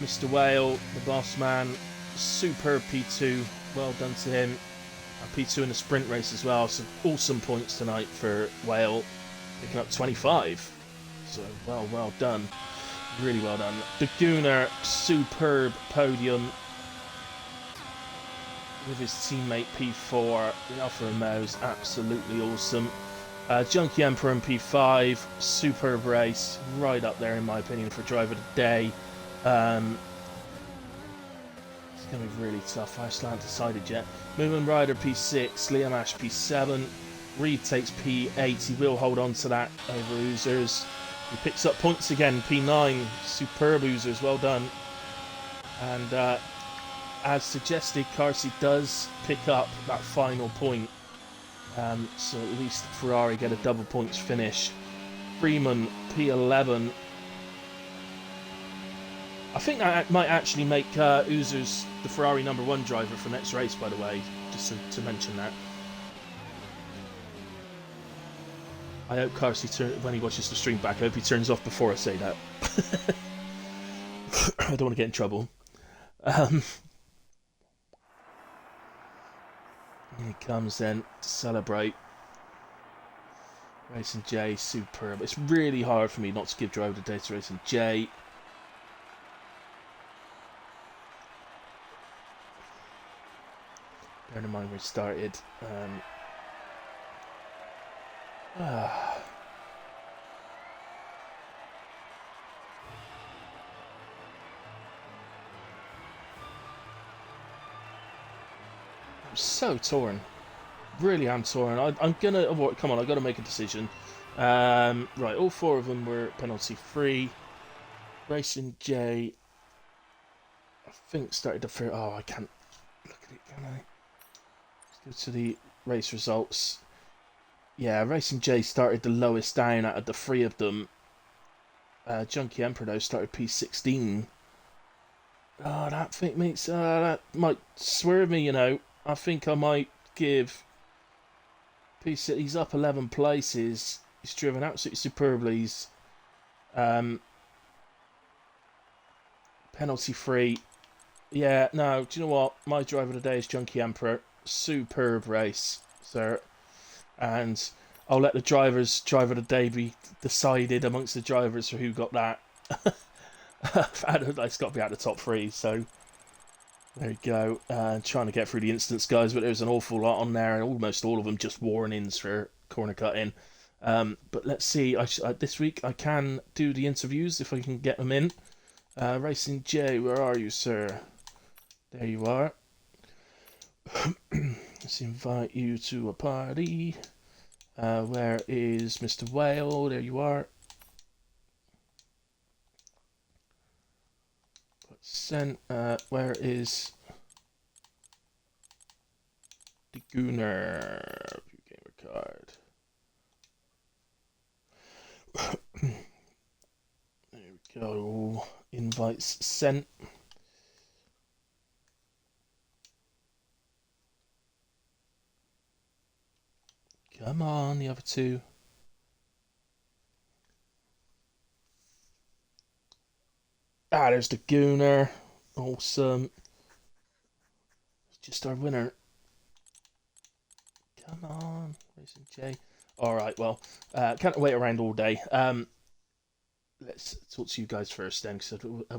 Mr. Whale, the boss man, superb P2, well done to him. P2 in the sprint race as well, so awesome points tonight for Whale, picking up 25. So well done, really well done. The Gooner, superb podium with his teammate P4. The Alfa Romeo's absolutely awesome. Junkie Emperor in P5, superb race, right up there in my opinion for driver of the day. It's going to be really tough. I still haven't decided yet. Moomin Rider P6, Liam Ash P7, Reed takes P8. He will hold on to that over Oozers. He picks up points again, P9. Superb Oozers, well done. And as suggested, Carsey does pick up that final point. So at least Ferrari get a double points finish. Freeman P11. I think that might actually make Oozers the Ferrari #1 driver for next race, by the way, just to mention that. I hope Carsey, when he watches the stream back, I hope he turns off before I say that. I don't want to get in trouble. Here he comes then to celebrate. Racing J, superb. It's really hard for me not to give driver the day to Racing J. Bearing in mind where it started. I'm so torn. Really am torn. I'm gonna avoid. Come on, I've got to make a decision. Right, all four of them were penalty free. Racing J, I think started the first. Oh, I can't look at it, can I? Let's go to the race results. Yeah, Racing J started the lowest down out of the three of them. Junkie Emperor though started P16. Oh, that thing makes that might swerve me, you know. I think I might give P6. He's up 11 places. He's driven absolutely superbly. He's penalty free. Yeah, no, do you know what? My driver today is Junkie Emperor. Superb race, sir. And I'll let the driver of the day be decided amongst the drivers for who got that. It's got to be out of the top three, so there you go. Trying to get through the instance, guys, but there's an awful lot on there, and almost all of them just warnings for corner cutting. But let's see. This week I can do the interviews if I can get them in. Racing J, where are you, sir? There you are. Let's invite you to a party. Where is Mr. Whale? There you are. Sent. Where is the Gooner? View gamer card. There we go. Invites sent. Come on, the other two. There's the Gooner. Awesome. Just our winner. Come on, Racing J. All right. Well, can't wait around all day. Let's talk to you guys first then, because I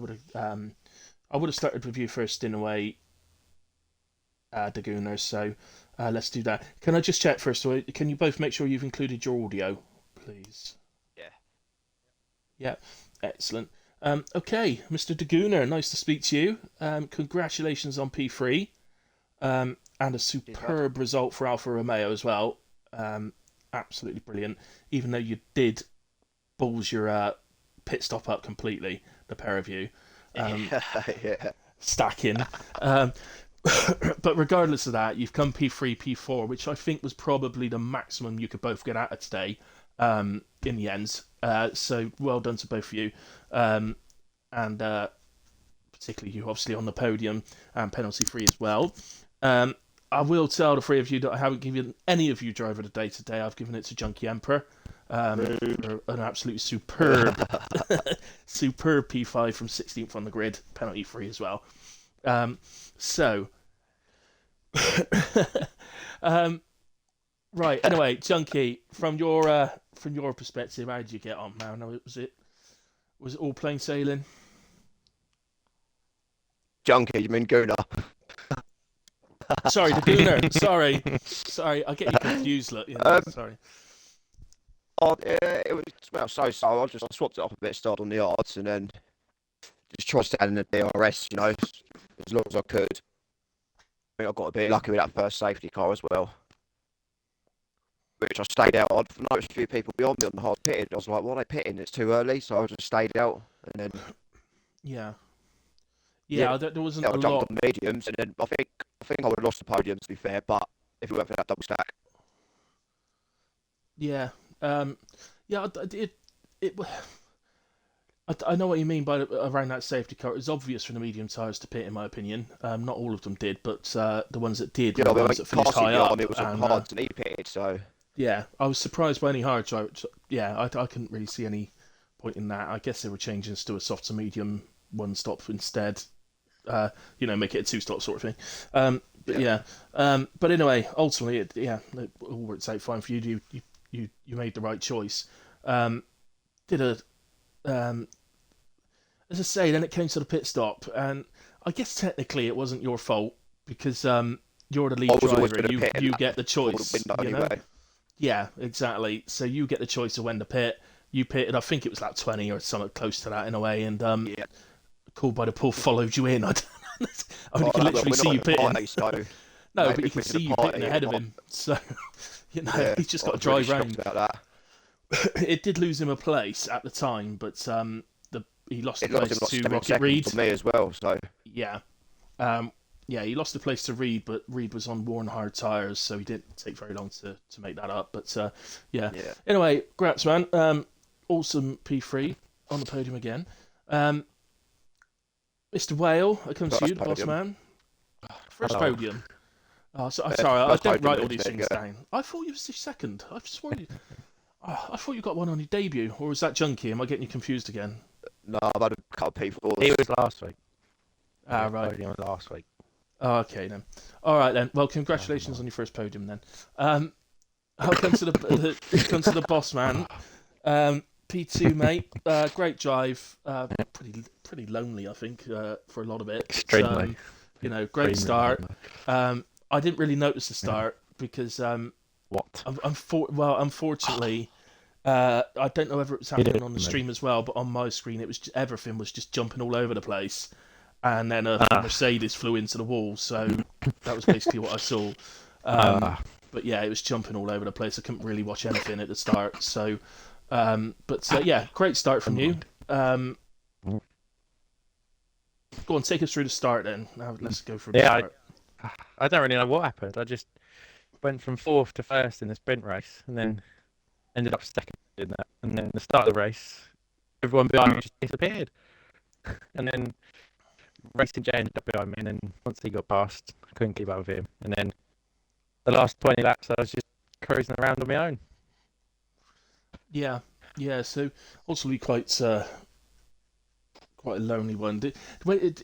would have started with you first in a way, Dagooners. So let's do that. Can I just check first of all? Can you both make sure you've included your audio, please? Yeah. Yeah, excellent. Okay, Mr. Dagooner, nice to speak to you. Congratulations on P3, and a Cheers, bud. superb result for Alfa Romeo as well. Absolutely brilliant. Even though you did balls your pit stop up completely, the pair of you, um, Yeah. stacking. Um, but regardless of that, you've come P3, P4, which I think was probably the maximum you could both get out of today, in the end. So well done to both of you. And particularly you, obviously, on the podium and penalty free as well. Um, I will tell the three of you that I haven't given any of you driver of the day today. I've given it to Junkie Emperor, for an absolutely superb, superb P5 from 16th on the grid, penalty free as well. So, um, right. Anyway, Junkie, from your perspective, how did you get on, man? Was it all plain sailing? Junkie, you mean Gooner? Sorry, the Gooner. Sorry, I get you confused. Look, Um, sorry. it was well so. I swapped it off a bit, started on the yards, and then just tried staying in the DRS, as long as I could. I think I got a bit lucky with that first safety car as well, which I stayed out. I'd noticed a few people beyond me on the hard pitted. I was like, "Why are they pitting? It's too early." So I just stayed out, and then Yeah, yeah, yeah. There wasn't I a jumped lot. on mediums, and then I would have lost the podium to be fair. But if we went for that double stack, Yeah, um, yeah. It. I know what you mean by around that safety car. It's obvious for the medium tyres to pit, in my opinion. Not all of them did, but the ones that did were yeah, the I mean, ones that finished passing high me on, up. it was on And hards, and he pitted. So yeah, I was surprised by any hard drive. Yeah, I couldn't really see any point in that. I guess they were changing to a soft to medium one stop instead. Make it a two stop sort of thing. But yeah, yeah, but anyway, ultimately, it all works out fine for you. You made the right choice. Did a um, As I say, then it came to the pit stop, and I guess technically it wasn't your fault because you're the I lead was always driver. going to You pit in you that get the for the choice. window You know. anyway. Yeah, exactly. So you get the choice of when to pit. You pitted. I think it was like 20 or something close to that in a way, and Yeah, called by the pool followed you in. I don't know. I mean, you can well, literally we're see not you in a pitting. party, so No, but maybe you if can we're in see a you pitting party, ahead it of might. him. So, Yeah, he's just I got to was really drive shocked round. about that. It did lose him a place at the time, but he lost the It lost him place like to 7 seconds Reed. on me as well. So Yeah. Um, yeah, he lost the place to Reed, but Reed was on worn hard tyres, so he didn't take very long to make that up. But yeah. yeah, Anyway, grats, man. Awesome P3 on the podium again. Um, Mr. Whale, I come to first you, the boss podium. man. First Hello. podium. Oh, I'm sorry, I First don't podium write in all the these league, things yeah. down. I thought you was the second. I swore you. I thought you got one on your debut, or was that Junkie? Am I getting you confused again? No, I've had a couple of P4s. He was last week. Ah, Yeah, right. podium was last week. Oh, okay then. All right then. Well, congratulations on your first podium then. I'll come to the boss man. P2 mate. Great drive. Pretty lonely, I think, for a lot of it. Extremely. Great Extremely start. lonely. I didn't really notice the start because What? unfortunately, I don't know whether it was He happening did on the me. stream as well, but on my screen, everything was just jumping all over the place, and then a Ah. Mercedes flew into the wall. So that was basically what I saw. Um, but yeah, it was jumping all over the place. I couldn't really watch anything at the start. So, yeah, great start from you. Go on, take us through the start then. Now let's go through the Yeah, start. I don't really know what happened. I just went from fourth to first in the sprint race, and then ended up second in that. And then the start of the race, everyone behind me just disappeared. And then Racing J ended up behind me, and then once he got past, I couldn't keep up with him. And then the last 20 laps, I was just cruising around on my own. Yeah. So ultimately quite a lonely one.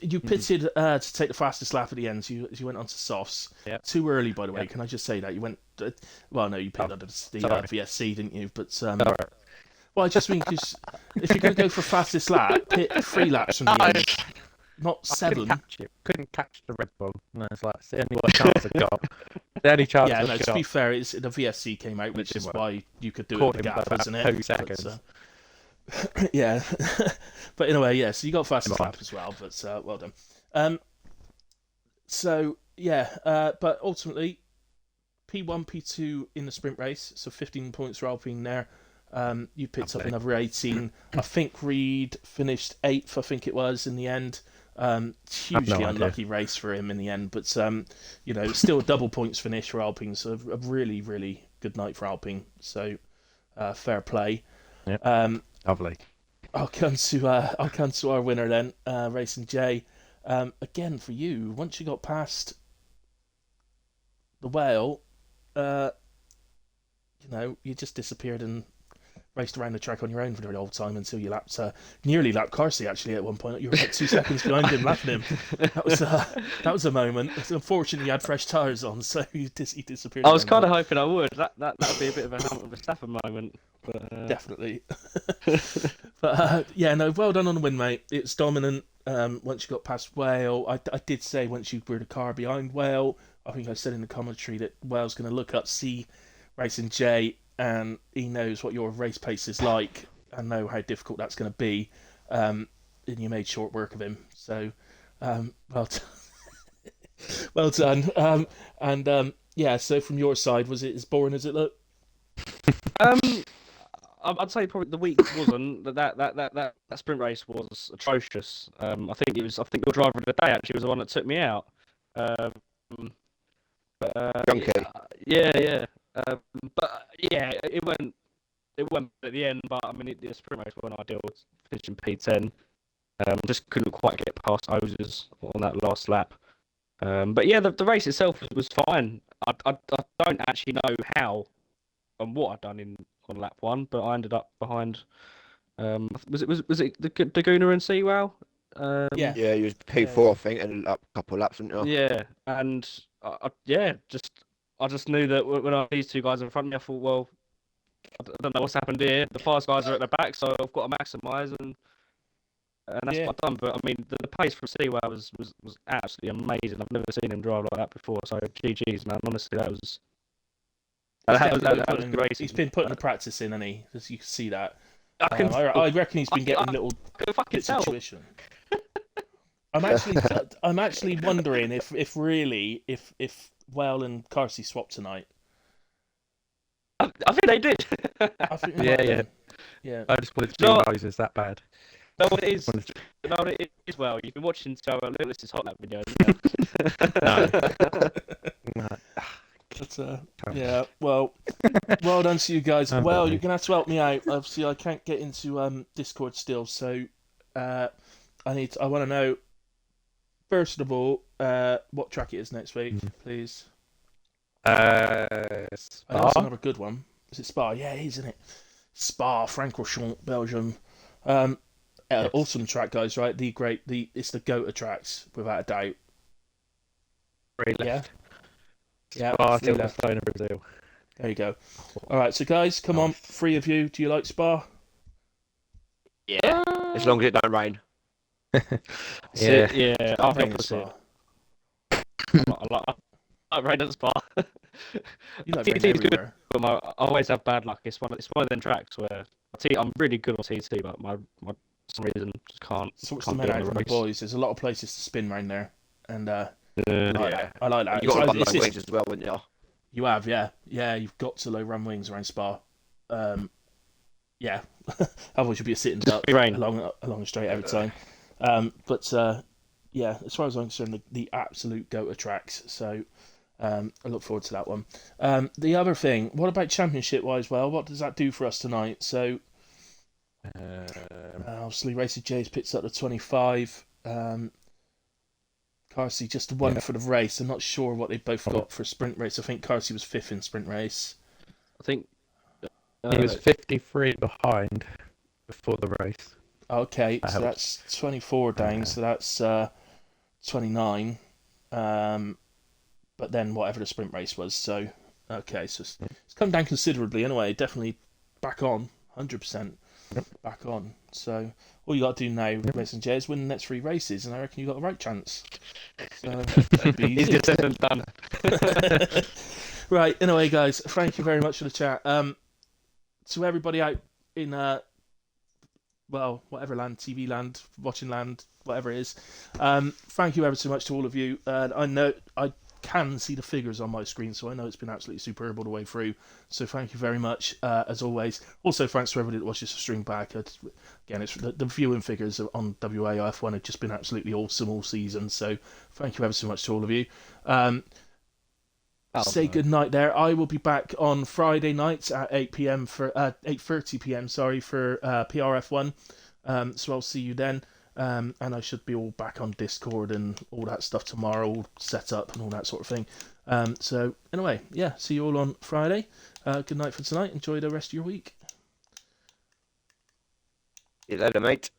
You pitted to take the fastest lap at the end. So you went on to softs. Yep. Too early, by the way. Yep. Can I just say that you went? Well, no, you picked Oh, under the sorry. VSC, didn't you? But Alright. well, I just mean because if you're going to go for fastest lap, pit 3 laps from the end, not I couldn't 7. catch it. Couldn't catch the Red Bull. And it's like, it's the only chance I got. The only chance Yeah, I no. To got. be fair, the VSC came out, which didn't is work. why you could do it Caught with the him by gap, about isn't it? 2 seconds. Yeah, but in a way, yeah. So you got fastest Come on. lap as well, but well done. So yeah, but ultimately, P1, P2 in the sprint race, so 15 points for Alpine there. You picked up Lovely. another 18. I think Reed finished 8th. I think it was in the end. Hugely idea. unlucky race for him in the end, but still a double points finish for Alpine. So a really, really good night for Alpine. So fair play. Yep. Lovely. I'll come to our winner then, Racing J. Again for you, once you got past the whale, you just disappeared and raced around the track on your own for the whole time until you nearly lapped Carsey actually at one point. You were like 2 seconds behind him, lapping him. That was a moment. Unfortunately, you had fresh tyres on, so he disappeared. I was again, kind of hoping I would. That would be a bit of a Hamilton Verstappen moment. But, definitely. But yeah, no, well done on the win, mate. It's dominant. Once you got past Whale, I did say once you were the car behind Whale, I think I said in the commentary that Whale's going to look up, see Racing J, and he knows what your race pace is like and know how difficult that's going to be. And you made short work of him. So, well done. Well done. Yeah, so from your side, was it as boring as it looked? I'd say probably the week wasn't. That sprint race was atrocious. I think your driver of the day actually was the one that took me out. Junkie. Yeah. But yeah, it went at the end. But I mean, the sprint race wasn't ideal. Finishing P10. Just couldn't quite get past Oses on that last lap. But yeah, the race itself was fine. I don't actually know how and what I'd done on lap 1, but I ended up behind. Was it the Daguna and Seawell? Yeah. Yeah, you was P4, I think, and a couple of laps, didn't you? Yeah, and I just knew that when I had these 2 guys in front of me, I thought, well, I don't know what's happened here. The fast guys are at the back, so I've got to maximise, and that's what I've done. But I mean, the pace from Seawell was absolutely amazing. I've never seen him drive like that before. So GG's, man. Honestly, that was good racing. He's been putting the practice in, and as you can see that. I I reckon he's been getting little can fucking bits of tell. tuition. I'm actually wondering if Whale and Carsey swapped tonight. I think they did. I think they Yeah, might have yeah. done. Yeah. I just wanted to No. realise it's that bad. No, it is. No, it is. Well, you've been watching Lewis's hot lap video. No. But yeah, well done to you guys. Oh, Well, boy. you're gonna have to help me out. Obviously, I can't get into Discord still, so I want to know first of all what track it is next week, please. I know it's Spa? another good one. Is it Spa? Yeah, it is, isn't it? Spa, Francorchamps, Belgium. Yes. Awesome track, guys. Right, it's the GOAT of tracks without a doubt. Three Yeah. left. Yeah, Spa, three left. Silverstone, and Brazil. There you go. All right, so guys, come on, 3 of you. Do you like Spa? Yeah, as long as it don't rain. Yeah. Yeah. I'm the Rain at opposite. Spa. I rain at Spa. You like TT rain is good. everywhere. But I always have bad luck. It's one of them tracks where I'm really good on TT, but my for some reason just can't. So what's the can't men do it out on from the the race. boys? There's a lot of places to spin round there, and I like Yeah. that. I like that. You got It's- to it's- run wings as well, wouldn't you? You have, yeah. You've got to low run wings around Spa. Yeah, otherwise you'll be a sitting duck Free rein. along a straight every time. But yeah, as far as I'm concerned, the absolute go to tracks. So I look forward to that one. The other thing, what about championship wise? Well, what does that do for us tonight? So obviously, Racing J's picks up to 25. Carsey just won for the race. I'm not sure what they both got for a sprint race. I think Carsey was 5th in sprint race. I think He was 53 behind before the race. Okay, That so helps. that's 24 down, so that's 29. Um, but then whatever the sprint race was. So, okay, so it's come down considerably anyway. Definitely back on, 100% Yep. back on. So, all you got to do now, Yep. ladies and gents, is win the next 3 races, and I reckon you got a right chance. So, that'd be easy. Easier said than done. Right, anyway, guys, thank you very much for the chat. To everybody out in well, whatever land, TV land, watching land, whatever it is. Thank you ever so much to all of you. I know I can see the figures on my screen, so I know it's been absolutely superb all the way through. So thank you very much, as always. Also, thanks to everybody that watches the stream back. Again, it's the viewing figures on WAOF1 have just been absolutely awesome all season. So thank you ever so much to all of you. Say good night there. I will be back on Friday nights at 8 p.m. for 8:30 p.m. Sorry for PRF1. So I'll see you then. And I should be all back on Discord and all that stuff tomorrow, all set up and all that sort of thing. So anyway, yeah, see you all on Friday. Good night for tonight. Enjoy the rest of your week. See you later, mate.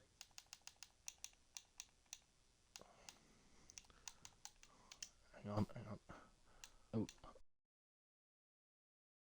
Hang on.